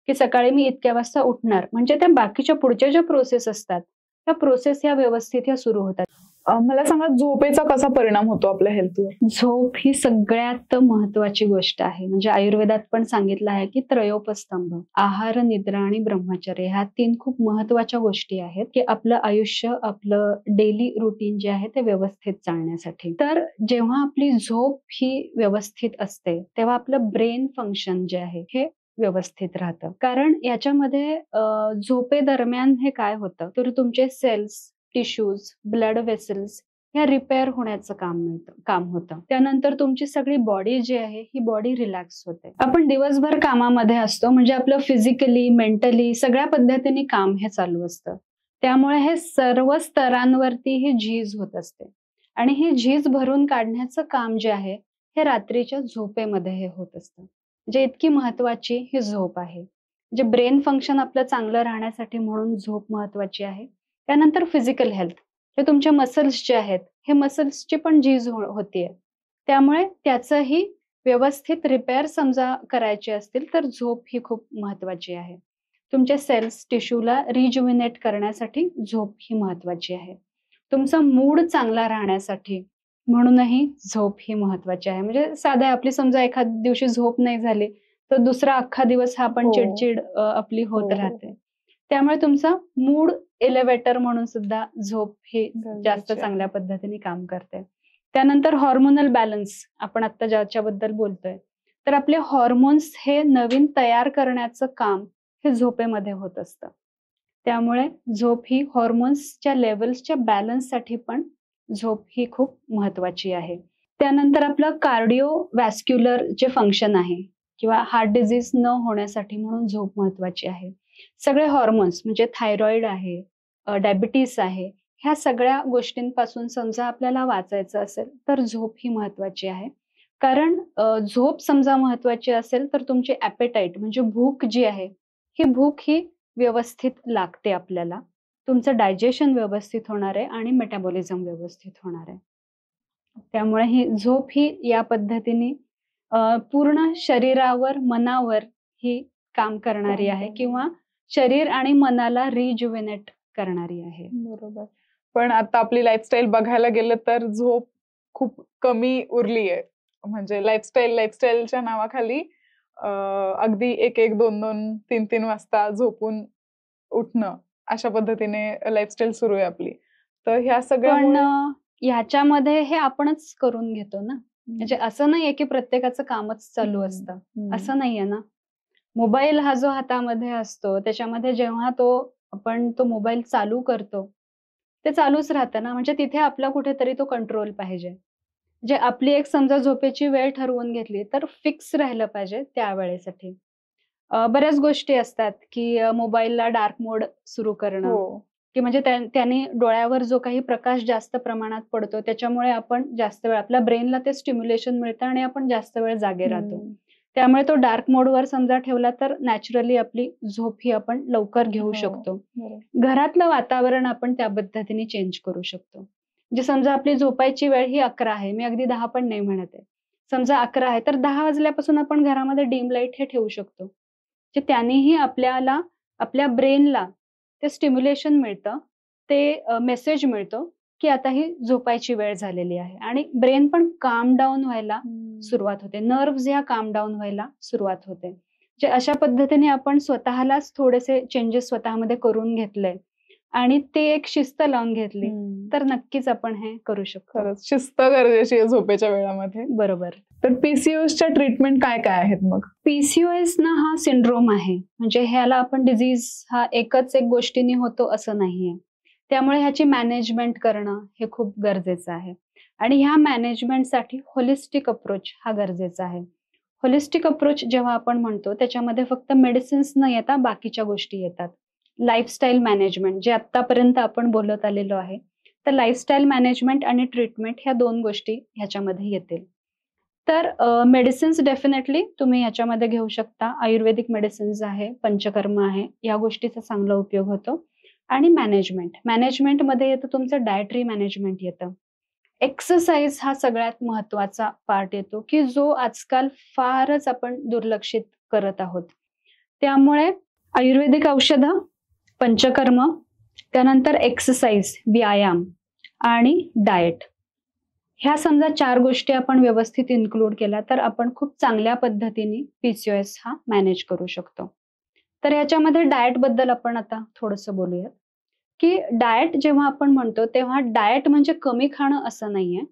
की सकाळी मी इतक्या वाजता उठणार, म्हणजे त्या बाकीच्या पुढच्या ज्या प्रोसेस असतात त्या प्रोसेस ह्या व्यवस्थित ह्या सुरू होतात. मला सांगा, झोपेचा कसा परिणाम होतो आपल्या हेल्थवर? झोप ही सगळ्यात महत्वाची गोष्ट आहे. म्हणजे आयुर्वेदात पण सांगितलं आहे की त्रयोपस्तंभ, आहार, निद्रा आणि ब्रह्मचर्य ह्या 3 खूप महत्वाच्या गोष्टी आहेत की आपलं आयुष्य, आपलं डेली रुटीन जे आहे ते व्यवस्थित चालण्यासाठी. तर जेव्हा आपली झोप ही व्यवस्थित असते तेव्हा आपलं ब्रेन फंक्शन जे आहे हे व्यवस्थित राहतं. कारण याच्यामध्ये झोपेदरम्यान हे काय होतं तर तुमचे सेल्स, टिश्यूज, ब्लड वेसल्स ह्या रिपेअर होण्याचं काम होतं. त्यानंतर तुमची सगळी बॉडी जी आहे ही बॉडी रिलॅक्स होते. आपण दिवसभर कामामध्ये असतो, म्हणजे आपलं फिजिकली, मेंटली सगळ्या पद्धतीने काम हे चालू असतं. त्यामुळे हे सर्व स्तरांवरती ही झीज होत असते आणि ही झीज भरून काढण्याचं काम जे आहे हे रात्रीच्या झोपेमध्ये हे होत असतं. जे इतकी महत्वाची ही झोप आहे. जे ब्रेन फंक्शन आपलं चांगलं राहण्यासाठी म्हणून झोप महत्वाची आहे. त्यानंतर फिजिकल हेल्थ, हे तुमचे मसल्स जे आहेत हे मसल्सची पण झीज होतीये. त्यामुळे त्याचंही व्यवस्थित रिपेअर समजा करायचे असतील तर झोप ही खूप महत्वाची आहे. तुमचे सेल्स, टिश्यूला रिज्युमिनेट करण्यासाठी झोप ही महत्वाची आहे. तुमचा मूड चांगला राहण्यासाठी म्हणूनही झोप ही महत्वाची आहे. म्हणजे साध्या आपली समजा एखाद्या दिवशी झोप नाही झाली तर दुसरा अख्खा दिवस हा पण चिडचिड आपली होत राहते. त्यामुळे तुमचा मूड एलिव्हेटर म्हणून सुद्धा झोप ही जास्त चांगल्या पद्धतीने काम करते. त्यानंतर हॉर्मोनल बॅलन्स, आपण आता ज्याच्याबद्दल बोलतोय, तर आपले हॉर्मोन्स हे नवीन तयार करण्याचं काम हे झोपेमध्ये होत असतं. त्यामुळे झोप ही हॉर्मोन्सच्या लेवल्सच्या बॅलन्ससाठी पण झोप ही खूप महत्वाची आहे. त्यानंतर आपलं कार्डिओव्हॅस्क्युलर जे फंक्शन आहे किंवा हार्ट डिझीज न होण्यासाठी म्हणून झोप महत्वाची आहे. सगळे हॉर्मोन्स म्हणजे थायरॉइड आहे, डायबिटीस आहे, ह्या सगळ्या गोष्टींपासून समजा आपल्याला वाचायचं असेल तर झोप ही महत्वाची आहे. कारण झोप समजा महत्वाची असेल तर तुमची ॲपेटाईट म्हणजे भूक जी आहे ही भूक ही व्यवस्थित लागते आपल्याला. तुमचं डायजेशन व्यवस्थित होणार आहे आणि मेटाबॉलिझम व्यवस्थित होणार आहे. त्यामुळे ही झोप ही या पद्धतीने पूर्ण शरीरावर, मनावर ही काम करणारी आहे किंवा शरीर आणि मनाला रिज्युव्हिनेट करणारी आहे. बरोबर. पण आता आपली लाईफस्टाईल बघायला गेलं तर झोप खूप कमी उरली आहे. म्हणजे लाईफस्टाईलच्या नावाखाली अगदी 1-1, 2-2, 3-3 वाजता झोपून उठणं अशा पद्धतीने लाईफस्टाईल सुरू आहे आपली. तर ह्या सगळ्या पण ह्याच्यामध्ये हे आपणच करून घेतो ना. म्हणजे असं नाहीये की प्रत्येकाचं कामच चालू असतं, असं नाहीये ना. मोबाईल हा जो हातामध्ये असतो त्याच्यामध्ये जेव्हा आपण तो मोबाईल चालू करतो ते चालूच राहतं ना. म्हणजे तिथे आपला कुठेतरी तो कंट्रोल पाहिजे. जे आपली एक समजा झोपेची वेळ ठरवून घेतली तर फिक्स राहिलं पाहिजे त्या वेळेसाठी. बऱ्याच गोष्टी असतात की मोबाईलला डार्क मोड सुरू करणं, की म्हणजे त्याने डोळ्यावर जो काही प्रकाश जास्त प्रमाणात पडतो त्याच्यामुळे आपण जास्त वेळ, आपल्या ब्रेनला ते स्टिम्युलेशन मिळतं आणि आपण जास्त वेळ जागे राहतो. त्यामुळे तो डार्क मोडवर समजा ठेवला तर नॅचरली आपली झोप ही आपण लवकर घेऊ शकतो. घरातलं वातावरण आपण त्या पद्धतीने चेंज करू शकतो. म्हणजे समजा आपली झोपायची वेळ ही 11 आहे, मी अगदी 10 पण नाही म्हणत आहे. समजा 11 आहे तर 10 वाजल्यापासून आपण घरामध्ये डिम लाईट हे ठेवू शकतो. त्यानेही आपल्याला, आपल्या ब्रेनला ते स्टिम्युलेशन मिळतं, ते मेसेज मिळतो की आता ही झोपायची वेळ झालेली आहे आणि ब्रेन पण काम डाऊन व्हायला सुरुवात होते. नर्व्हज ह्या काम डाऊन व्हायला सुरुवात होते. जे अशा पद्धतीने आपण स्वतःलाच थोडेसे चेंजेस स्वतःमध्ये करून घेतले आणि ते एक शिस्त लावून घेतली तर नक्कीच आपण हे करू शकतो. खरंच शिस्त गरजेची आहे झोपेच्या वेळामध्ये. बरोबर. तर पीसीओएसच्या ट्रीटमेंट काय काय आहेत मग? पीसीओएस ना हा सिंड्रोम आहे. म्हणजे ह्याला आपण डिझीज हा एक गोष्टीने होतो असं नाहीये. त्यामुळे ह्याची मॅनेजमेंट करणं हे खूप गरजेचं आहे आणि ह्या मॅनेजमेंटसाठी होलिस्टिक अप्रोच हा गरजेचा आहे. होलिस्टिक अप्रोच जेव्हा आपण म्हणतो त्याच्यामध्ये फक्त मेडिसिन्स न येता बाकीच्या गोष्टी येतात. लाईफस्टाईल मॅनेजमेंट जे आतापर्यंत आपण बोलत आलेलो आहे, तर लाईफस्टाईल मॅनेजमेंट आणि ट्रीटमेंट ह्या 2 गोष्टी ह्याच्यामध्ये येतील. तर मेडिसिन्स डेफिनेटली तुम्ही ह्याच्यामध्ये घेऊ शकता. आयुर्वेदिक मेडिसिन्स आहे, पंचकर्म आहे, या गोष्टीचा चांगला उपयोग होतो. आणि मॅनेजमेंटमध्ये येतं तुमचं डायटरी मॅनेजमेंट येतं. एक्सरसाइज हा सगळ्यात महत्वाचा पार्ट येतो, की जो आजकाल फारच आपण दुर्लक्षित करत आहोत. त्यामुळे आयुर्वेदिक औषधं, पंचकर्म, त्यानंतर एक्सरसाइज, व्यायाम आणि डाएट, ह्या समजा 4 गोष्टी आपण व्यवस्थित इन्क्लूड केल्या तर आपण खूप चांगल्या पद्धतीने पीसीओएस हा मॅनेज करू शकतो. तर ह्याच्यामध्ये डाएट बद्दल आपण आता थोडंसं बोलूयात, की डाएट जेव्हा आपण म्हणतो तेव्हा डाएट म्हणजे कमी खाणं असं नाहीये.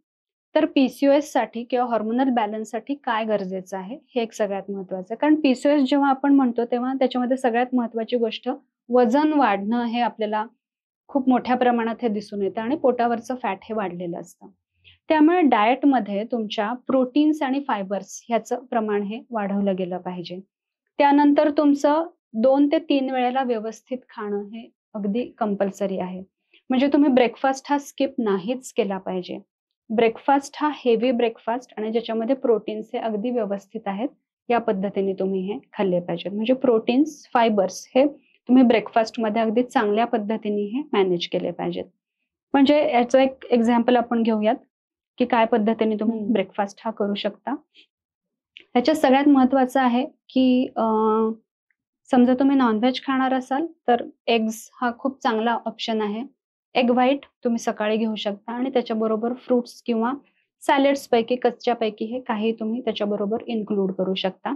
तर पीसीओएस साठी किंवा हॉर्मोनल बॅलन्ससाठी काय गरजेचं आहे हे एक सगळ्यात महत्वाचं आहे. कारण पीसीओएस जेव्हा आपण म्हणतो तेव्हा त्याच्यामध्ये सगळ्यात महत्वाची गोष्ट वजन वाढणं हे आपल्याला खूप मोठ्या प्रमाणात हे दिसून येतं आणि पोटावरचं फॅट हे वाढलेलं असतं. त्यामुळे डाएटमध्ये तुमच्या प्रोटीन्स आणि फायबर्स ह्याचं प्रमाण हे वाढवलं गेलं पाहिजे. त्यानंतर तुमचं 2 ते 3 वेळेला व्यवस्थित खाणं हे अगदी कंपल्सरी आहे. म्हणजे तुम्ही ब्रेकफास्ट हा स्किप नाहीच केला पाहिजे. ब्रेकफास्ट हा हेवी ब्रेकफास्ट आणि ज्याच्यामध्ये प्रोटीन्स हे अगदी व्यवस्थित आहेत, या पद्धतीने तुम्ही हे खाल्ले पाहिजेत. म्हणजे प्रोटीन्स, फायबर्स हे तुम्ही ब्रेकफास्टमध्ये अगदी चांगल्या पद्धतीने हे मॅनेज केले पाहिजेत. म्हणजे याचं एक एक्झाम्पल आपण घेऊयात, की काय पद्धतीने तुम्ही ब्रेकफास्ट हा करू शकता. ह्याच्यात सगळ्यात महत्वाचं आहे, की समजा तुम्ही नॉनव्हेज खाणार असाल तर एग्स हा खूप चांगला ऑप्शन आहे. एग व्हाईट तुम्ही सकाळी घेऊ शकता आणि त्याच्याबरोबर फ्रुट्स किंवा सॅलड्स पैकी, कच्च्यापैकी हे काही तुम्ही त्याच्याबरोबर इन्क्लूड करू शकता.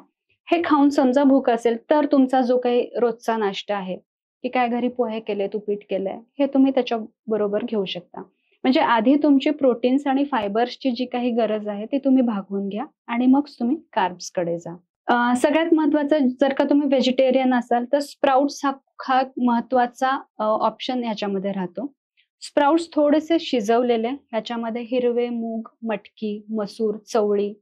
हे खाऊन समजा भूक असेल तर तुमचा जो काही रोजचा नाश्ता आहे, की काय घरी पोहे केले, उपीट केलंय, हे तुम्ही त्याच्याबरोबर घेऊ शकता. म्हणजे आधी तुमची प्रोटीन्स आणि फायबर्सची जी काही गरज आहे ती तुम्ही भागवून घ्या आणि मग तुम्ही कार्ब्सकडे जा. सगळ्यात महत्वाचं, जर का तुम्ही व्हेजिटेरियन असाल तर स्प्राउट्स हा महत्वाचा ऑप्शन ह्याच्यामध्ये राहतो. स्प्राउट्स थोडेसे शिजवलेले, ह्याच्यामध्ये हिरवे मूग, मटकी, मसूर, चवळी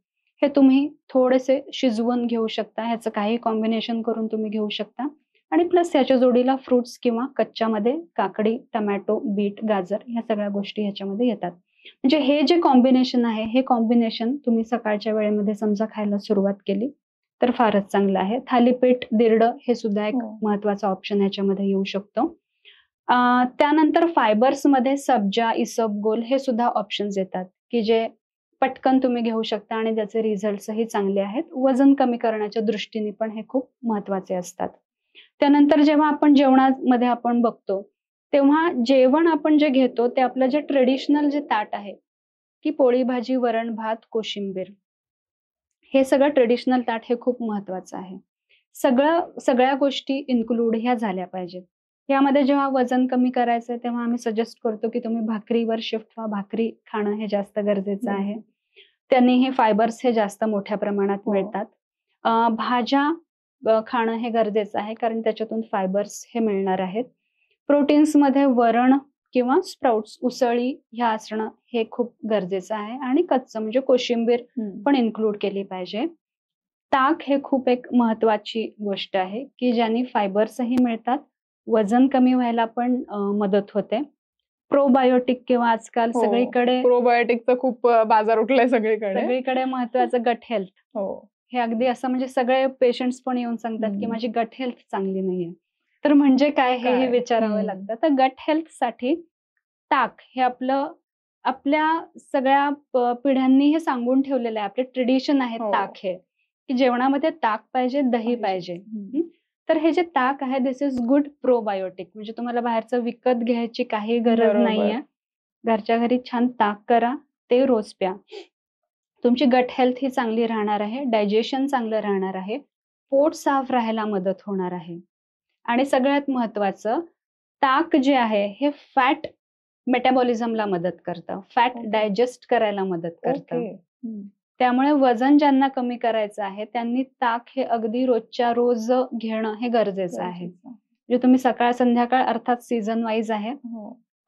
हे तुम्ही थोडेसे शिजवून घेऊ शकता. ह्याचं काही कॉम्बिनेशन करून तुम्ही घेऊ शकता आणि प्लस ह्याच्या जोडीला फ्रुट्स किंवा कच्च्यामध्ये काकडी, टमॅटो, बीट, गाजर ह्या सगळ्या गोष्टी ह्याच्यामध्ये येतात. म्हणजे हे जे कॉम्बिनेशन आहे, हे कॉम्बिनेशन तुम्ही सकाळच्या वेळेमध्ये समजा खायला सुरुवात केली तर फारच चांगलं आहे. थालीपीठ, दिरडं हे सुद्धा एक महत्वाचा ऑप्शन ह्याच्यामध्ये येऊ शकतो. त्यानंतर फायबर्समध्ये सब्जा, इसबगोल हे सुद्धा ऑप्शन्स येतात, की जे पटकन तुम्ही घेऊ शकता आणि त्याचे रिझल्ट्सही चांगले आहेत. वजन कमी करण्याच्या दृष्टीने पण हे खूप महत्वाचे असतात. त्यानंतर जेव्हा आपण जेवणामध्ये आपण बघतो तेव्हा जेवण आपण जे घेतो ते आपलं जे ट्रेडिशनल जे ताट आहे, की पोळी भाजी, वरण भात, कोशिंबीर, हे सगळं ट्रेडिशनल ताट हे खूप महत्वाचं आहे. सगळ्या गोष्टी इन्क्लूड ह्या झाल्या पाहिजेत. यामध्ये जेव्हा वजन कमी करायचंय तेव्हा आम्ही सजेस्ट करतो की तुम्ही भाकरीवर शिफ्ट व्हा. भाकरी खाणं हे जास्त गरजेचं आहे. त्यांनी हे फायबर्स हे जास्त मोठ्या प्रमाणात मिळतात. भाज्या खाणं हे गरजेचं आहे कारण त्याच्यातून फायबर्स हे मिळणार आहेत. प्रोटीन्समध्ये वरण किंवा स्प्राउट्स, उसळी ह्या असणं हे खूप गरजेचं आहे आणि कच्चं म्हणजे कोशिंबीर पण इन्क्लूड केली पाहिजे. ताक हे खूप एक महत्वाची गोष्ट आहे, की ज्यांनी फायबर्सही मिळतात, वजन कमी व्हायला पण मदत होते. प्रोबायोटिक किंवा आजकाल सगळीकडे प्रोबायोटिकचा खूप बाजार उठलाय सगळीकडे महत्वाचं गट हेल्थ. हे अगदी असं म्हणजे सगळे पेशंट्स पण येऊन सांगतात की माझी गट हेल्थ चांगली नाहीये. तर म्हणजे काय हे विचारावं लागतं. तर गट हेल्थ साठी ताक हे आपल्या सगळ्या पिढ्यांनी हे सांगून ठेवलेलं आहे. आपले ट्रेडिशन आहे ताक हे, की जेवणामध्ये ताक पाहिजे, दही पाहिजे. तर हे जे ताक आहे दिस इज गुड प्रोबायोटिक. म्हणजे तुम्हाला बाहेरचं विकत घ्यायची काही गरज नाहीये. घरच्या घरी छान ताक करा, ते रोज प्या. तुमची गट हेल्थ ही चांगली राहणार आहे, डायजेशन चांगलं राहणार आहे, पोट साफ राहायला मदत होणार आहे. आणि सगळ्यात महत्वाचं, ताक जे आहे हे फॅट मेटाबॉलिझमला मदत करतं, फॅट डायजेस्ट करायला मदत करतं. त्यामुळे वजन ज्यांना कमी करायचं आहे त्यांनी ताक हे अगदी रोजच्या रोज घेणं हे गरजेचं आहे. म्हणजे तुम्ही सकाळ संध्याकाळ, अर्थात सीझन वाईज आहे,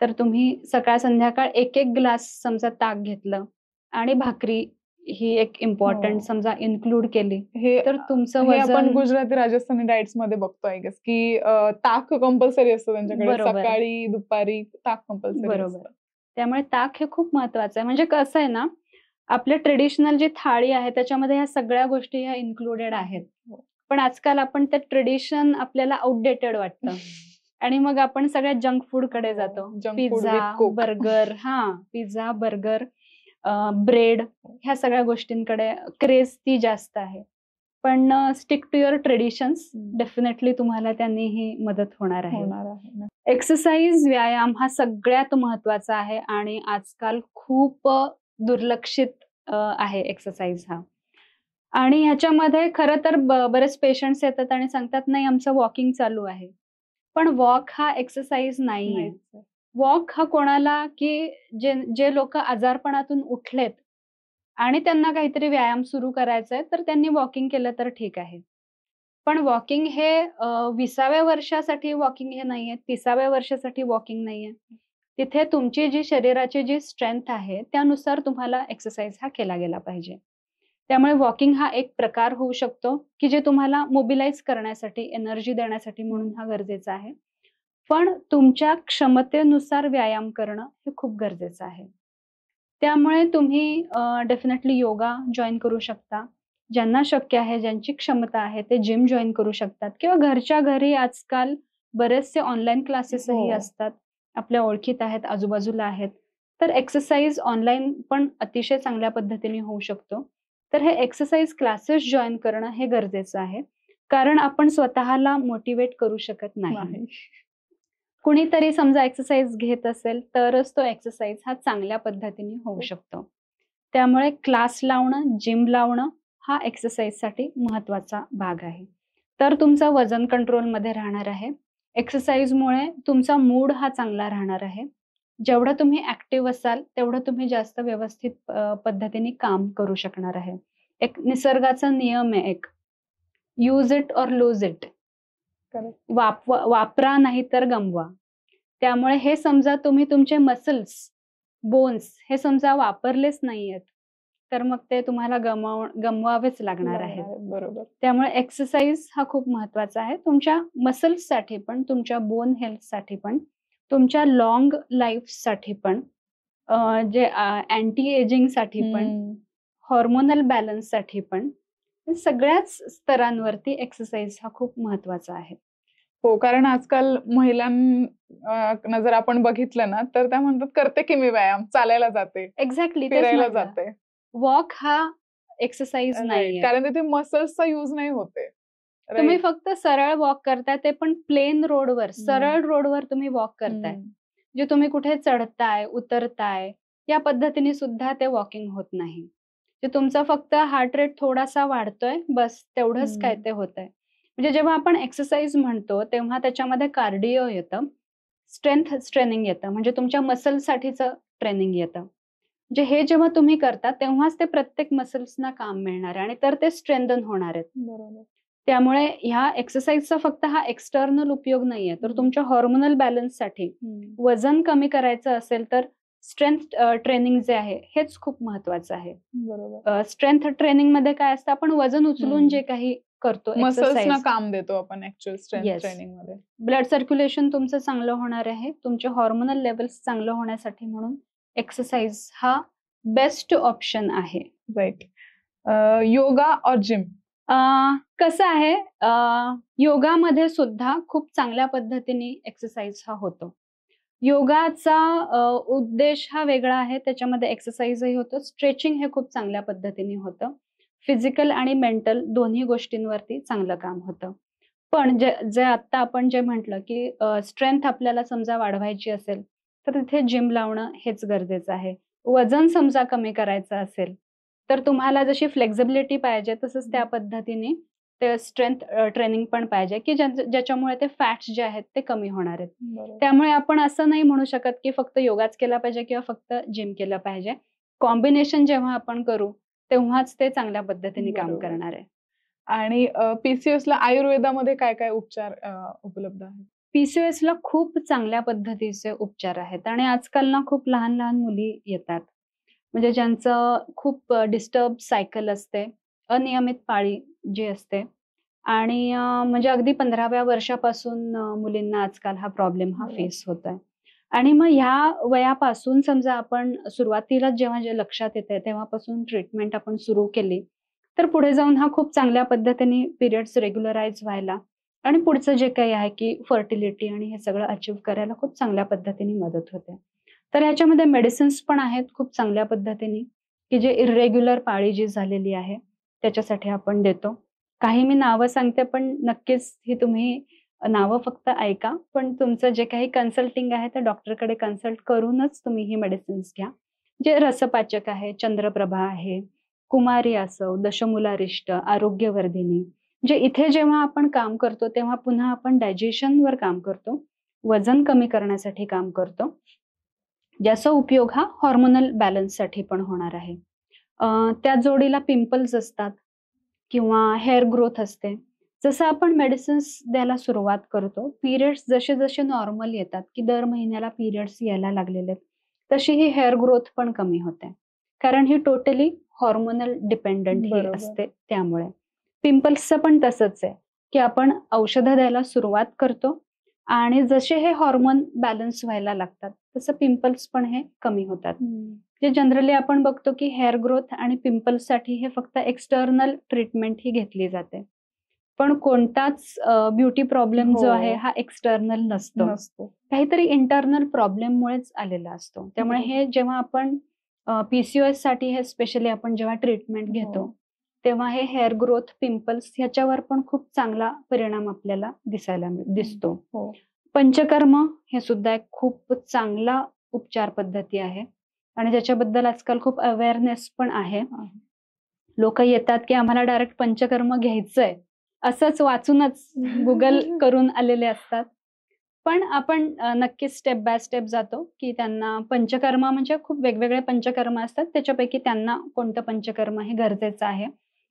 तर तुम्ही सकाळ संध्याकाळ एक ग्लास समजा ताक घेतलं आणि भाकरी ही एक इम्पॉर्टंट समजा इन्क्लूड केली, हे तर तुमचं वजन. आपण गुजराती राजस्थानी डाएट्स मध्ये बघतो आय गेस, की ताक कंपल्सरी असतं त्यांच्याकडे, सकाळी दुपारी ताक कंपल्सरी. बरोबर. त्यामुळे ताक हे खूप महत्वाचं आहे. म्हणजे कसं आहे ना, आपल्या ट्रेडिशनल जी थाळी आहे त्याच्यामध्ये ह्या सगळ्या गोष्टी ह्या इन्क्लुडेड आहेत. पण आजकाल आपण ते ट्रेडिशन आपल्याला आउटडेटेड वाटतं आणि मग आपण सगळ्या जंक फूड कडे जातो. Pizza, burger, pizza, burger bread, ह्या सगळ्या गोष्टींकडे क्रेज ती जास्त आहे. पण stick to your traditions, definitely तुम्हाला त्यांनी ही मदत होणार आहे. एक्सरसाइज, व्यायाम हा सगळ्यात महत्वाचा आहे आणि आजकाल खूप दुर्लक्षित आहे एक्सरसाइज हा. आणि ह्याच्यामध्ये खरं तर बरेच पेशंट्स येतात आणि सांगतात नाही आमचं वॉकिंग चालू आहे, पण वॉक हा एक्सरसाइज नाहीये. वॉक हा कोणाला की जे लोक आजारपणातून उठलेत आणि त्यांना काहीतरी व्यायाम सुरू करायचा आहे तर त्यांनी वॉकिंग केलं तर ठीक आहे. पण वॉकिंग हे 20व्या वर्षासाठी वॉकिंग हे नाहीये, 30व्या वर्षासाठी वॉकिंग नाहीये. तिथे तुमची जी शरीराची जी स्ट्रेंथ आहे त्यानुसार तुम्हाला एक्सरसाइज हा केला गेला पाहिजे. त्यामुळे वॉकिंग हा एक प्रकार होऊ शकतो की जे तुम्हाला मोबिलाइज करण्यासाठी, एनर्जी देण्यासाठी म्हणून हा गरजेचा आहे. पण तुमच्या क्षमतेनुसार व्यायाम करणं हे खूप गरजेचं आहे. त्यामुळे तुम्ही डेफिनेटली योगा जॉईन करू शकता. ज्यांना शक्य आहे, ज्यांची क्षमता आहे ते जिम जॉईन करू शकतात किंवा घरच्या घरी आजकाल बरेचसे ऑनलाईन क्लासेसही असतात. आपल्या ओळखीत आहेत, आजूबाजूला आहेत. तर एक्सरसाइज ऑनलाईन पण अतिशय चांगल्या पद्धतीने होऊ शकतो. तर हे एक्सरसाइज क्लासेस जॉईन करणं हे गरजेचं आहे. कारण आपण स्वतःला मोटिवेट करू शकत नाही. कुणीतरी समजा एक्सरसाइज घेत असेल तरच तो एक्सरसाइज हा चांगल्या पद्धतीने होऊ शकतो. त्यामुळे क्लास लावणं, जिम लावणं हा एक्सरसाइजसाठी महत्वाचा भाग आहे. तर तुमचं वजन कंट्रोलमध्ये राहणार आहे. एक्सरसाइजमुळे तुमचा मूड हा चांगला राहणार आहे. जेवढं तुम्ही ऍक्टिव्ह असाल तेवढं तुम्ही जास्त व्यवस्थित पद्धतीने काम करू शकणार आहे. एक निसर्गाचा नियम आहे, एक use it or lose it. वापरा नाही तर गमवा. त्यामुळे हे समजा तुम्ही तुमचे मसल्स, बोन्स हे समजा वापरलेच नाहीयेत तर मग ते तुम्हाला गमवावेच लागणार आहेत. बरोबर. त्यामुळे एक्सरसाइज हा खूप महत्वाचा आहे तुमच्या मसल्ससाठी पण, तुमच्या बोन हेल्थसाठी पण, तुमच्या लॉंग लाईफसाठी पण, जे अँटी एजिंग साठी पण, हॉर्मोनल बॅलन्ससाठी पण, सगळ्याच स्तरांवरती एक्सरसाइज हा खूप महत्वाचा आहे. हो, कारण आजकाल महिलांना जर आपण बघितलं ना तर त्या म्हणतात करते की मी व्यायाम, चालायला जाते, एक्झॅक्टली, फिरायला जाते. वॉक हा एक्सरसाइज नाही, कारण तिथे मसल्सचा यूज नाही होते. तुम्ही फक्त सरळ वॉक करताय, ते पण प्लेन रोडवर, सरळ रोडवर तुम्ही वॉक करताय. जे तुम्ही कुठे चढताय, उतरताय, या पद्धतीने सुद्धा ते वॉकिंग होत नाही. जे तुमचा फक्त हार्ट रेट थोडासा वाढतोय, बस तेवढंच काय ते होतंय. म्हणजे जेव्हा आपण एक्सरसाइज म्हणतो तेव्हा त्याच्यामध्ये कार्डिओ येतं, स्ट्रेंथ ट्रेनिंग येतं, म्हणजे तुमच्या मसलसाठीचं ट्रेनिंग येतं. म्हणजे हे जेव्हा तुम्ही करता तेव्हाच ते प्रत्येक मसल्सना काम मिळणार आहे आणि तर ते स्ट्रेंथन होणार आहेत. बरोबर. त्यामुळे ह्या एक्सरसाइजचा फक्त हा एक्सटर्नल उपयोग नाहीये, तर तुमच्या हॉर्मोनल बॅलन्ससाठी, वजन कमी करायचं असेल तर स्ट्रेंथ ट्रेनिंग जे आहे हेच खूप महत्वाचं आहे. बरोबर. स्ट्रेंथ ट्रेनिंग मध्ये काय असतं, आपण वजन उचलून जे काही करतो, मसल्सना काम देतो आपण ऍक्च्युअल स्ट्रेंथ ट्रेनिंग मध्ये. ब्लड सर्क्युलेशन तुमचं चांगलं होणार आहे, तुमचे हॉर्मोनल लेवल्स चांगलं होण्यासाठी म्हणून एक्सरसाइज हा बेस्ट ऑप्शन आहे. राईट. योगा और जिम कसं आहे, योगामध्ये सुद्धा खूप चांगल्या पद्धतीने एक्सरसाइज हा होतो. योगाचा उद्देश हा वेगळा आहे, त्याच्यामध्ये एक्सरसाइजही होतं, स्ट्रेचिंग हे खूप चांगल्या पद्धतीने होतं, फिजिकल आणि मेंटल दोन्ही गोष्टींवरती चांगलं काम होतं. पण जे आता आपण जे म्हटलं की स्ट्रेंथ आपल्याला समजा वाढवायची असेल तर तिथे जिम लावणं हेच गरजेचं आहे. वजन समजा कमी करायचं असेल तर तुम्हाला जशी फ्लेक्झिबिलिटी पाहिजे तसंच त्या पद्धतीने ते स्ट्रेंथ ट्रेनिंग पण पाहिजे की ज्याच्यामुळे ते फॅट्स जे आहेत ते कमी होणार आहेत. त्यामुळे आपण असं नाही म्हणू शकत की फक्त योगाच केला पाहिजे किंवा फक्त जिम केलं पाहिजे. कॉम्बिनेशन जेव्हा आपण करू तेव्हाच ते चांगल्या पद्धतीने काम करणार आहे. आणि पीसीओएस ला आयुर्वेदामध्ये काय काय उपचार उपलब्ध आहेत? पीसीओएस ला खूप चांगल्या पद्धतीचे उपचार आहेत आणि आजकाल ना खूप लहान लहान मुली येतात, म्हणजे ज्यांचं खूप डिस्टर्ब सायकल असते, अनियमित पाळी जी असते आणि म्हणजे अगदी 15व्या वर्षापासून मुलींना आजकाल हा प्रॉब्लेम हा फेस होत आहे. आणि मग ह्या वयापासून समजा आपण सुरुवातीला जेव्हा जे लक्षात येते तेव्हापासून ट्रीटमेंट आपण सुरू केली तर पुढे जाऊन हा खूप चांगल्या पद्धतीने पिरियड्स रेग्युलराइज व्हायला आणि पुढचं जे काही आहे की फर्टिलिटी आणि हे सगळं अचीव्ह करायला खूप चांगल्या पद्धतीने मदत होते. तर ह्याच्यामध्ये मेडिसिन्स पण आहेत खूप चांगल्या पद्धतीने. की जे इर्रेग्युलर पाळी जी झालेली आहे त्याच्यासाठी आपण देतो. काही मी नावं सांगते, पण नक्कीच ही तुम्ही नावं फक्त ऐका. पण तुमचं जे काही कन्सल्टिंग आहे ते डॉक्टरकडे कन्सल्ट करूनच तुम्ही ही मेडिसिन्स घ्या. जे रसपाचक आहे, चंद्रप्रभा आहे, कुमारी आसव, दशमूलारिष्ट, आरोग्यवर्धिनी. म्हणजे इथे जेव्हा आपण काम करतो तेव्हा पुन्हा आपण डायजेशनवर काम करतो, वजन कमी करण्यासाठी काम करतो. ज्याचा उपयोग हा हॉर्मोनल बॅलन्ससाठी पण होणार आहे. त्या जोडीला पिंपल्स असतात किंवा हेअर ग्रोथ असते. जसं आपण मेडिसिन्स द्यायला सुरुवात करतो, पिरियड्स जसे-जसे नॉर्मल येतात, की दर महिन्याला पिरियड्स यायला लागलेले आहेत, तशी ही हेअर ग्रोथ पण कमी होते. कारण ही टोटली हॉर्मोनल डिपेंडंट ही बरोबर. असते त्यामुळे. पिंपल्सचं पण तसंच आहे, की आपण औषधं द्यायला सुरुवात करतो आणि जसे हे हॉर्मोन बॅलन्स व्हायला लागतात, तसं पिंपल्स पण हे कमी होतात. जे जनरली आपण बघतो, की हेअर ग्रोथ आणि पिंपल्ससाठी हे फक्त एक्सटर्नल ट्रीटमेंट ही घेतली जाते. पण कोणताच ब्युटी प्रॉब्लेम जो आहे हो. हा एक्सटर्नल नसतो. नसतो. काहीतरी इंटरनल प्रॉब्लेममुळेच आलेला असतो. त्यामुळे बरोबर. हे जेव्हा आपण पीसीओएस साठी हे स्पेशली आपण जेव्हा ट्रीटमेंट घेतो, हो. तेव्हा हे हेअर ग्रोथ, पिंपल्स ह्याच्यावर पण खूप चांगला परिणाम आपल्याला दिसतो. हो. पंचकर्म हे सुद्धा एक खूप चांगला उपचार पद्धती आहे आणि ज्याच्याबद्दल आजकाल खूप अवेअरनेस पण आहे. लोक येतात, की आम्हाला डायरेक्ट पंचकर्म घ्यायचंय, असंच वाचूनच गुगल करून आलेले असतात. पण आपण नक्कीच स्टेप बाय स्टेप जातो, की त्यांना पंचकर्म म्हणजे खूप वेगवेगळे पंचकर्म असतात. त्याच्यापैकी त्यांना कोणतं पंचकर्म हे गरजेचं आहे,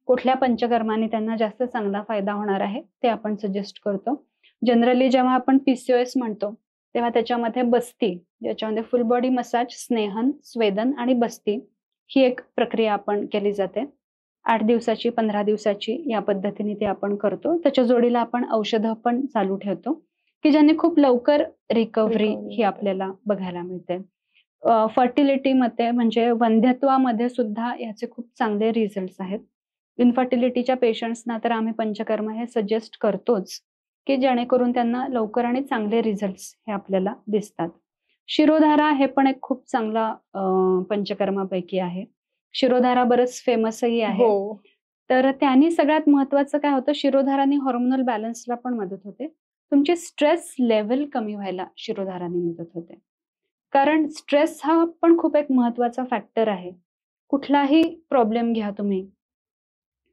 कुठल्या पंचकर्माने त्यांना जास्त चांगला फायदा होणार आहे, ते आपण सजेस्ट करतो. जनरली जेव्हा आपण पीसीओएस म्हणतो, तेव्हा त्याच्यामध्ये बस्ती, ज्याच्यामध्ये फुल बॉडी मसाज, स्नेहन, स्वेदन आणि बस्ती ही एक प्रक्रिया आपण केली जाते. 8 दिवसाची, 15 दिवसाची या पद्धतीने ते आपण करतो. त्याच्या जोडीला आपण औषधं पण चालू ठेवतो, की ज्याने खूप लवकर रिकव्हरी ही आपल्याला बघायला मिळते. फर्टिलिटीमध्ये म्हणजे वंध्यत्वामध्ये सुद्धा याचे खूप चांगले रिझल्ट्स आहेत. इन्फर्टिलिटीच्या पेशंट्सना तर आम्ही पंचकर्म हे सजेस्ट करतोच, की जेणेकरून त्यांना लवकर आणि चांगले रिझल्ट्स हे आपल्याला दिसतात. शिरोधारा हे पण एक खूप चांगला पंचकर्मापैकी आहे. शिरोधारा बरंच फेमसही आहे. हो. तर त्यांनी सगळ्यात महत्वाचं काय होतं, शिरोधाराने हॉर्मोनल बॅलन्सला पण मदत होते. तुमची स्ट्रेस लेव्हल कमी व्हायला शिरोधाराने मदत होते. कारण स्ट्रेस हा पण खूप एक महत्वाचा फॅक्टर आहे. कुठलाही प्रॉब्लेम घ्या तुम्ही,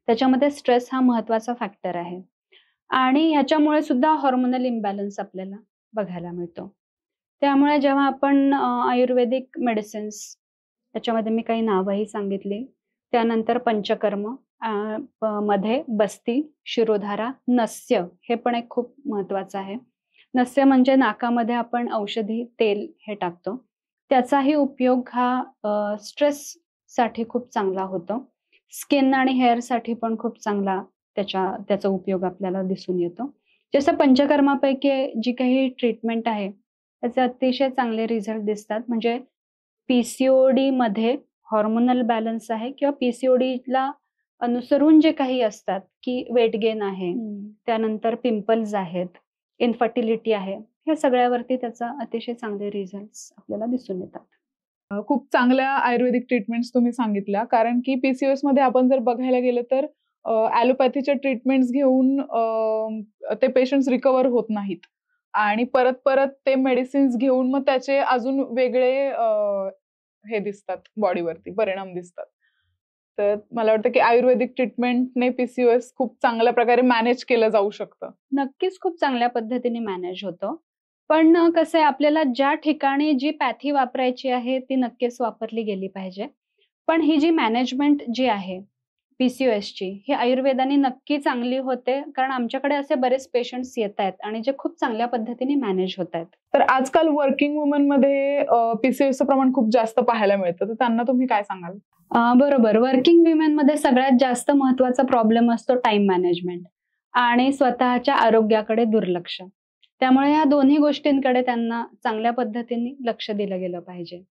त्याच्यामध्ये स्ट्रेस हा महत्वाचा फॅक्टर आहे. आणि ह्याच्यामुळे सुद्धा हॉर्मोनल इम्बॅलन्स आपल्याला बघायला मिळतो. त्यामुळे जेव्हा आपण आयुर्वेदिक मेडिसिन्स त्याच्यामध्ये मी काही नावंही सांगितली. त्यानंतर पंचकर्म मध्ये बस्ती, शिरोधारा, नस्य हे पण एक खूप महत्वाचं आहे. नस्य म्हणजे नाकामध्ये आपण औषधी तेल हे टाकतो. त्याचाही उपयोग हा स्ट्रेससाठी खूप चांगला होतो. स्किन आणि हेअरसाठी पण खूप चांगला त्याचा उपयोग आपल्याला दिसून येतो. जसं पंचकर्मापैकी जी काही ट्रीटमेंट आहे, त्याचे अतिशय चांगले रिझल्ट दिसतात. म्हणजे पीसीओडीमध्ये हॉर्मोनल बॅलन्स आहे किंवा पीसीओडीला अनुसरून जे काही असतात, की वेट गेन आहे, त्यानंतर पिंपल्स आहेत, इन्फर्टिलिटी आहे, ह्या सगळ्यावरती त्याचा अतिशय चांगले रिझल्ट्स आपल्याला दिसून येतात. खूप चांगल्या आयुर्वेदिक ट्रीटमेंट्स तुम्ही सांगितल्या. कारण की पीसीओएस मध्ये आपण जर बघायला गेलं तर ॲलोपॅथीच्या ट्रीटमेंट्स घेऊन ते पेशंट्स रिकव्हर होत नाहीत आणि परत ते मेडिसिन्स घेऊन मग त्याचे अजून वेगळे हे दिसतात, बॉडीवरती परिणाम दिसतात. तर मला वाटतं की आयुर्वेदिक ट्रीटमेंटने पीसीओएस खूप चांगल्या प्रकारे मॅनेज केलं जाऊ शकतं. नक्कीच खूप चांगल्या पद्धतीने मॅनेज होतं. पण कसं आहे, आपल्याला ज्या ठिकाणी जी पॅथी वापरायची आहे ती नक्कीच वापरली गेली पाहिजे. पण ही जी मॅनेजमेंट जी आहे पीसीओएसची, ही आयुर्वेदाने नक्की चांगली होते. कारण आमच्याकडे असे बरेच पेशंट्स येतायत आणि जे खूप चांगल्या पद्धतीने मॅनेज होतायत. तर आजकाल वर्किंग वुमनमध्ये पीसीओएसचं प्रमाण खूप जास्त पाहायला मिळतं. तर त्यांना तुम्ही काय सांगाल? बरोबर. वर्किंग विमेनमध्ये सगळ्यात जास्त महत्वाचा प्रॉब्लेम असतो टाईम मॅनेजमेंट आणि स्वतःच्या आरोग्याकडे दुर्लक्ष. त्यामुळे या दोन्ही गोष्टींकडे त्यांना चांगल्या पद्धतीने लक्ष दिलं गेलं पाहिजे.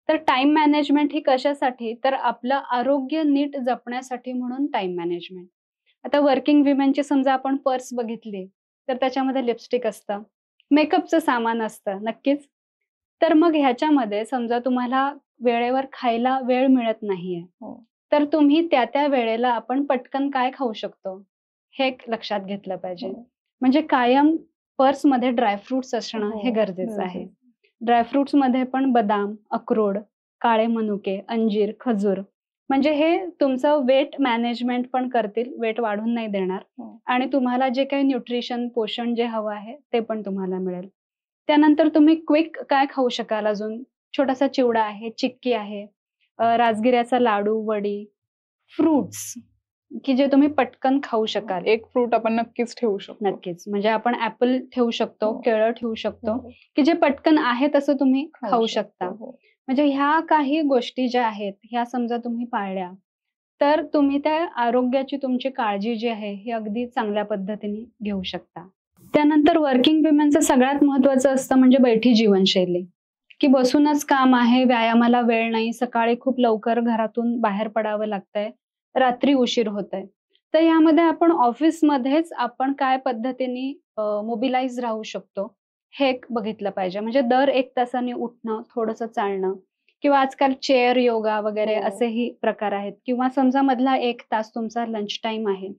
तर टाईम मॅनेजमेंट ही कशासाठी? तर आपलं आरोग्य नीट जपण्यासाठी म्हणून टाईम मॅनेजमेंट. आता वर्किंग विमेनची समजा आपण पर्स बघितली, तर त्याच्यामध्ये लिपस्टिक असतं, मेकअपचं सामान असतं नक्कीच. तर मग ह्याच्यामध्ये समजा तुम्हाला वेळेवर खायला वेळ मिळत नाहीये, तर तुम्ही त्या वेळेला आपण पटकन काय खाऊ शकतो हे एक लक्षात घेतलं पाहिजे. म्हणजे कायम पर्समध्ये ड्रायफ्रुट्स असणं हे गरजेचं आहे. ड्रायफ्रुट्समध्ये पण बदाम, अक्रोड, काळे मनुके, अंजीर, खजूर, म्हणजे हे तुमचं वेट मॅनेजमेंट पण करतील, वेट वाढून नाही देणार आणि तुम्हाला जे काही न्यूट्रिशन, पोषण जे हवं आहे ते पण तुम्हाला मिळेल. त्यानंतर तुम्ही क्विक काय खाऊ शकाल अजून? छोटासा चिवडा आहे, चिक्की आहे, राजगिऱ्याचा लाडू, वडी, फ्रुट्स की जे तुम्ही पटकन खाऊ शकाल. एक फ्रूट आपण नक्कीच ठेवू शकतो. नक्कीच. म्हणजे आपण ॲपल ठेवू शकतो, केळं ठेवू शकतो, की जे पटकन आहे तसं तुम्ही खाऊ शकता. म्हणजे ह्या काही गोष्टी ज्या आहेत, ह्या समजा तुम्ही पाळल्या, तर तुम्ही त्या आरोग्याची तुमची काळजी जी आहे, ही अगदी चांगल्या पद्धतीने घेऊ शकता. त्यानंतर वर्किंग विमेनचं सगळ्यात महत्त्वाचं असतं म्हणजे बैठी जीवनशैली, की बसूनच काम आहे, व्यायामाला वेळ नाही, सकाळी खूप लवकर घरातून बाहेर पडावं लागतंय, रात्री उशीर होतोय. तर यामध्ये आपण ऑफिसमध्येच आपण काय पद्धतीने मोबिलाइज राहू शकतो, हे एक बघितलं पाहिजे. म्हणजे दर 1 तासाने उठणं, थोडंसं चालणं किंवा आजकाल चेअर योगा वगैरे असेही प्रकार आहेत किंवा समजा मधला 1 तास तुमचा लंच टाईम आहे.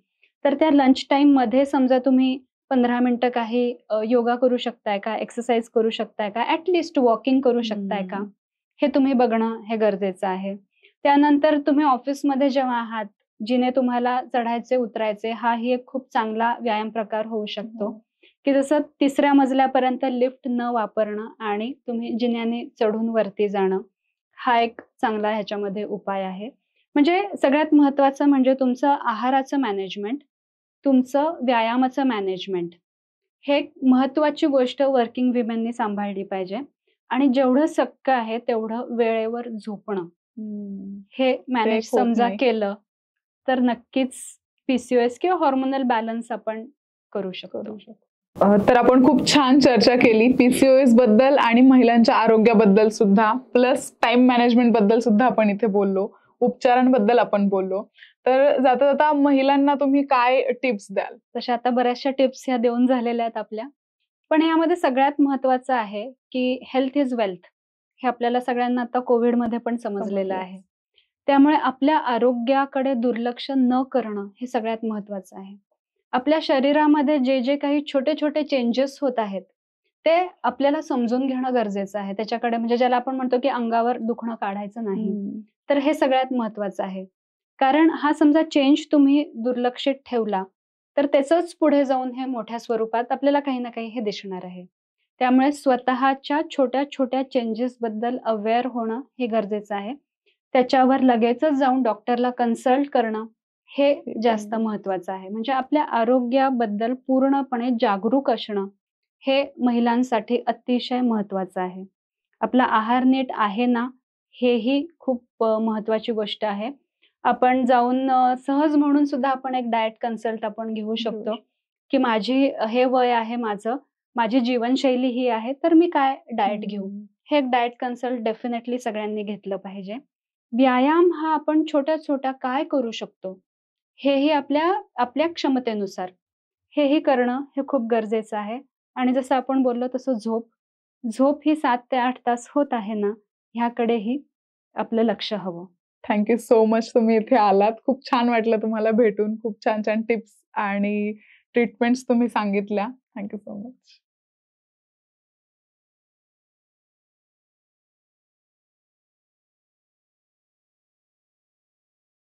तर त्या लंच टाईममध्ये समजा तुम्ही 15 मिनिटं काही योगा करू शकताय का? एक्सरसाइज करू शकताय का? ॲट लीस्ट वॉकिंग करू शकताय का? हे तुम्ही बघणं हे गरजेचं आहे. त्यानंतर तुम्ही ऑफिसमध्ये जेव्हा आहात, जिने तुम्हाला चढायचे, उतरायचे, हाही एक खूप चांगला व्यायाम प्रकार होऊ शकतो, की जसं 3ऱ्या मजल्यापर्यंत लिफ्ट न वापरणं आणि तुम्ही जिन्याने चढून वरती जाणं, हा एक चांगला ह्याच्यामध्ये उपाय आहे. म्हणजे सगळ्यात महत्त्वाचं म्हणजे तुमचं आहाराचं मॅनेजमेंट, तुमचं व्यायामाचं मॅनेजमेंट, हे एक महत्त्वाची गोष्ट वर्किंग विमेननी सांभाळली पाहिजे आणि जेवढं शक्य आहे तेवढं वेळेवर झोपणं. हे मॅनेज समजा केलं, तर नक्कीच पीसीओएस किंवा हार्मोनल बॅलन्स आपण करू शकतो. तर आपण खूप छान चर्चा केली पीसीओएस बद्दल आणि महिलांच्या आरोग्याबद्दल सुद्धा, प्लस टाइम मॅनेजमेंट बद्दल सुद्धा आपण इथे बोललो, उपचारांबद्दल आपण बोललो. तर जाता जाता महिलांना तुम्ही काय टिप्स द्याल? तशा आता बऱ्याचशा टिप्स ह्या देऊन झालेल्या आहेत आपल्या, पण यामध्ये सगळ्यात महत्त्वाचं आहे की हेल्थ इज वेल्थ. हे आपल्याला सगळ्यांना आता कोविडमध्ये पण समजलेलं आहे. त्यामुळे आपल्या आरोग्याकडे दुर्लक्ष न करणं हे सगळ्यात महत्त्वाचं आहे. आपल्या शरीरामध्ये जे काही छोटे-छोटे चेंजेस होत आहेत, ते आपल्याला समजून घेणं गरजेचं आहे. त्याच्याकडे म्हणजे ज्याला आपण म्हणतो की अंगावर दुखणं काढायचं नाही. तर हे सगळ्यात महत्त्वाचं आहे. कारण हा समजा चेंज तुम्ही दुर्लक्षित ठेवला, तर त्याचंच पुढे जाऊन हे मोठ्या स्वरूपात आपल्याला काही ना काही हे दिसणार आहे. त्यामुळे स्वतःच्या छोट्या-छोट्या चेंजेसबद्दल अवेअर होणं हे गरजेचं आहे. त्याच्यावर लगेचच जाऊन डॉक्टरला कन्सल्ट करणं हे जास्त महत्त्वाचं आहे. म्हणजे आपल्या आरोग्याबद्दल पूर्णपणे जागरूक असणं हे महिलांसाठी अतिशय महत्त्वाचं आहे. आपला आहार नीट आहे ना, हेही खूप महत्त्वाची गोष्ट आहे. आपण जाऊन सहज म्हणून सुद्धा आपण एक डाएट कन्सल्ट आपण घेऊ शकतो, की माझी हे वय आहे माझं, माझी जीवनशैली ही आहे, तर मी काय डाएट घेऊ? हे एक डाएट कन्सल्ट डेफिनेटली सगळ्यांनी घेतलं पाहिजे. व्यायाम हा आपण छोट्या-छोट्या काय करू शकतो, हेही आपल्या क्षमतेनुसार हेही करणं हे खूप गरजेचं आहे. आणि जसं आपण बोललो तसं झोप ही 7 ते 8 तास होत आहे ना, ह्याकडेही आपलं लक्ष हवं. थँक्यू सो मच, तुम्ही इथे आलात. खूप छान वाटलं तुम्हाला भेटून. खूप छान छान टिप्स आणि ट्रीटमेंट्स तुम्ही सांगितल्या. Thank you so much.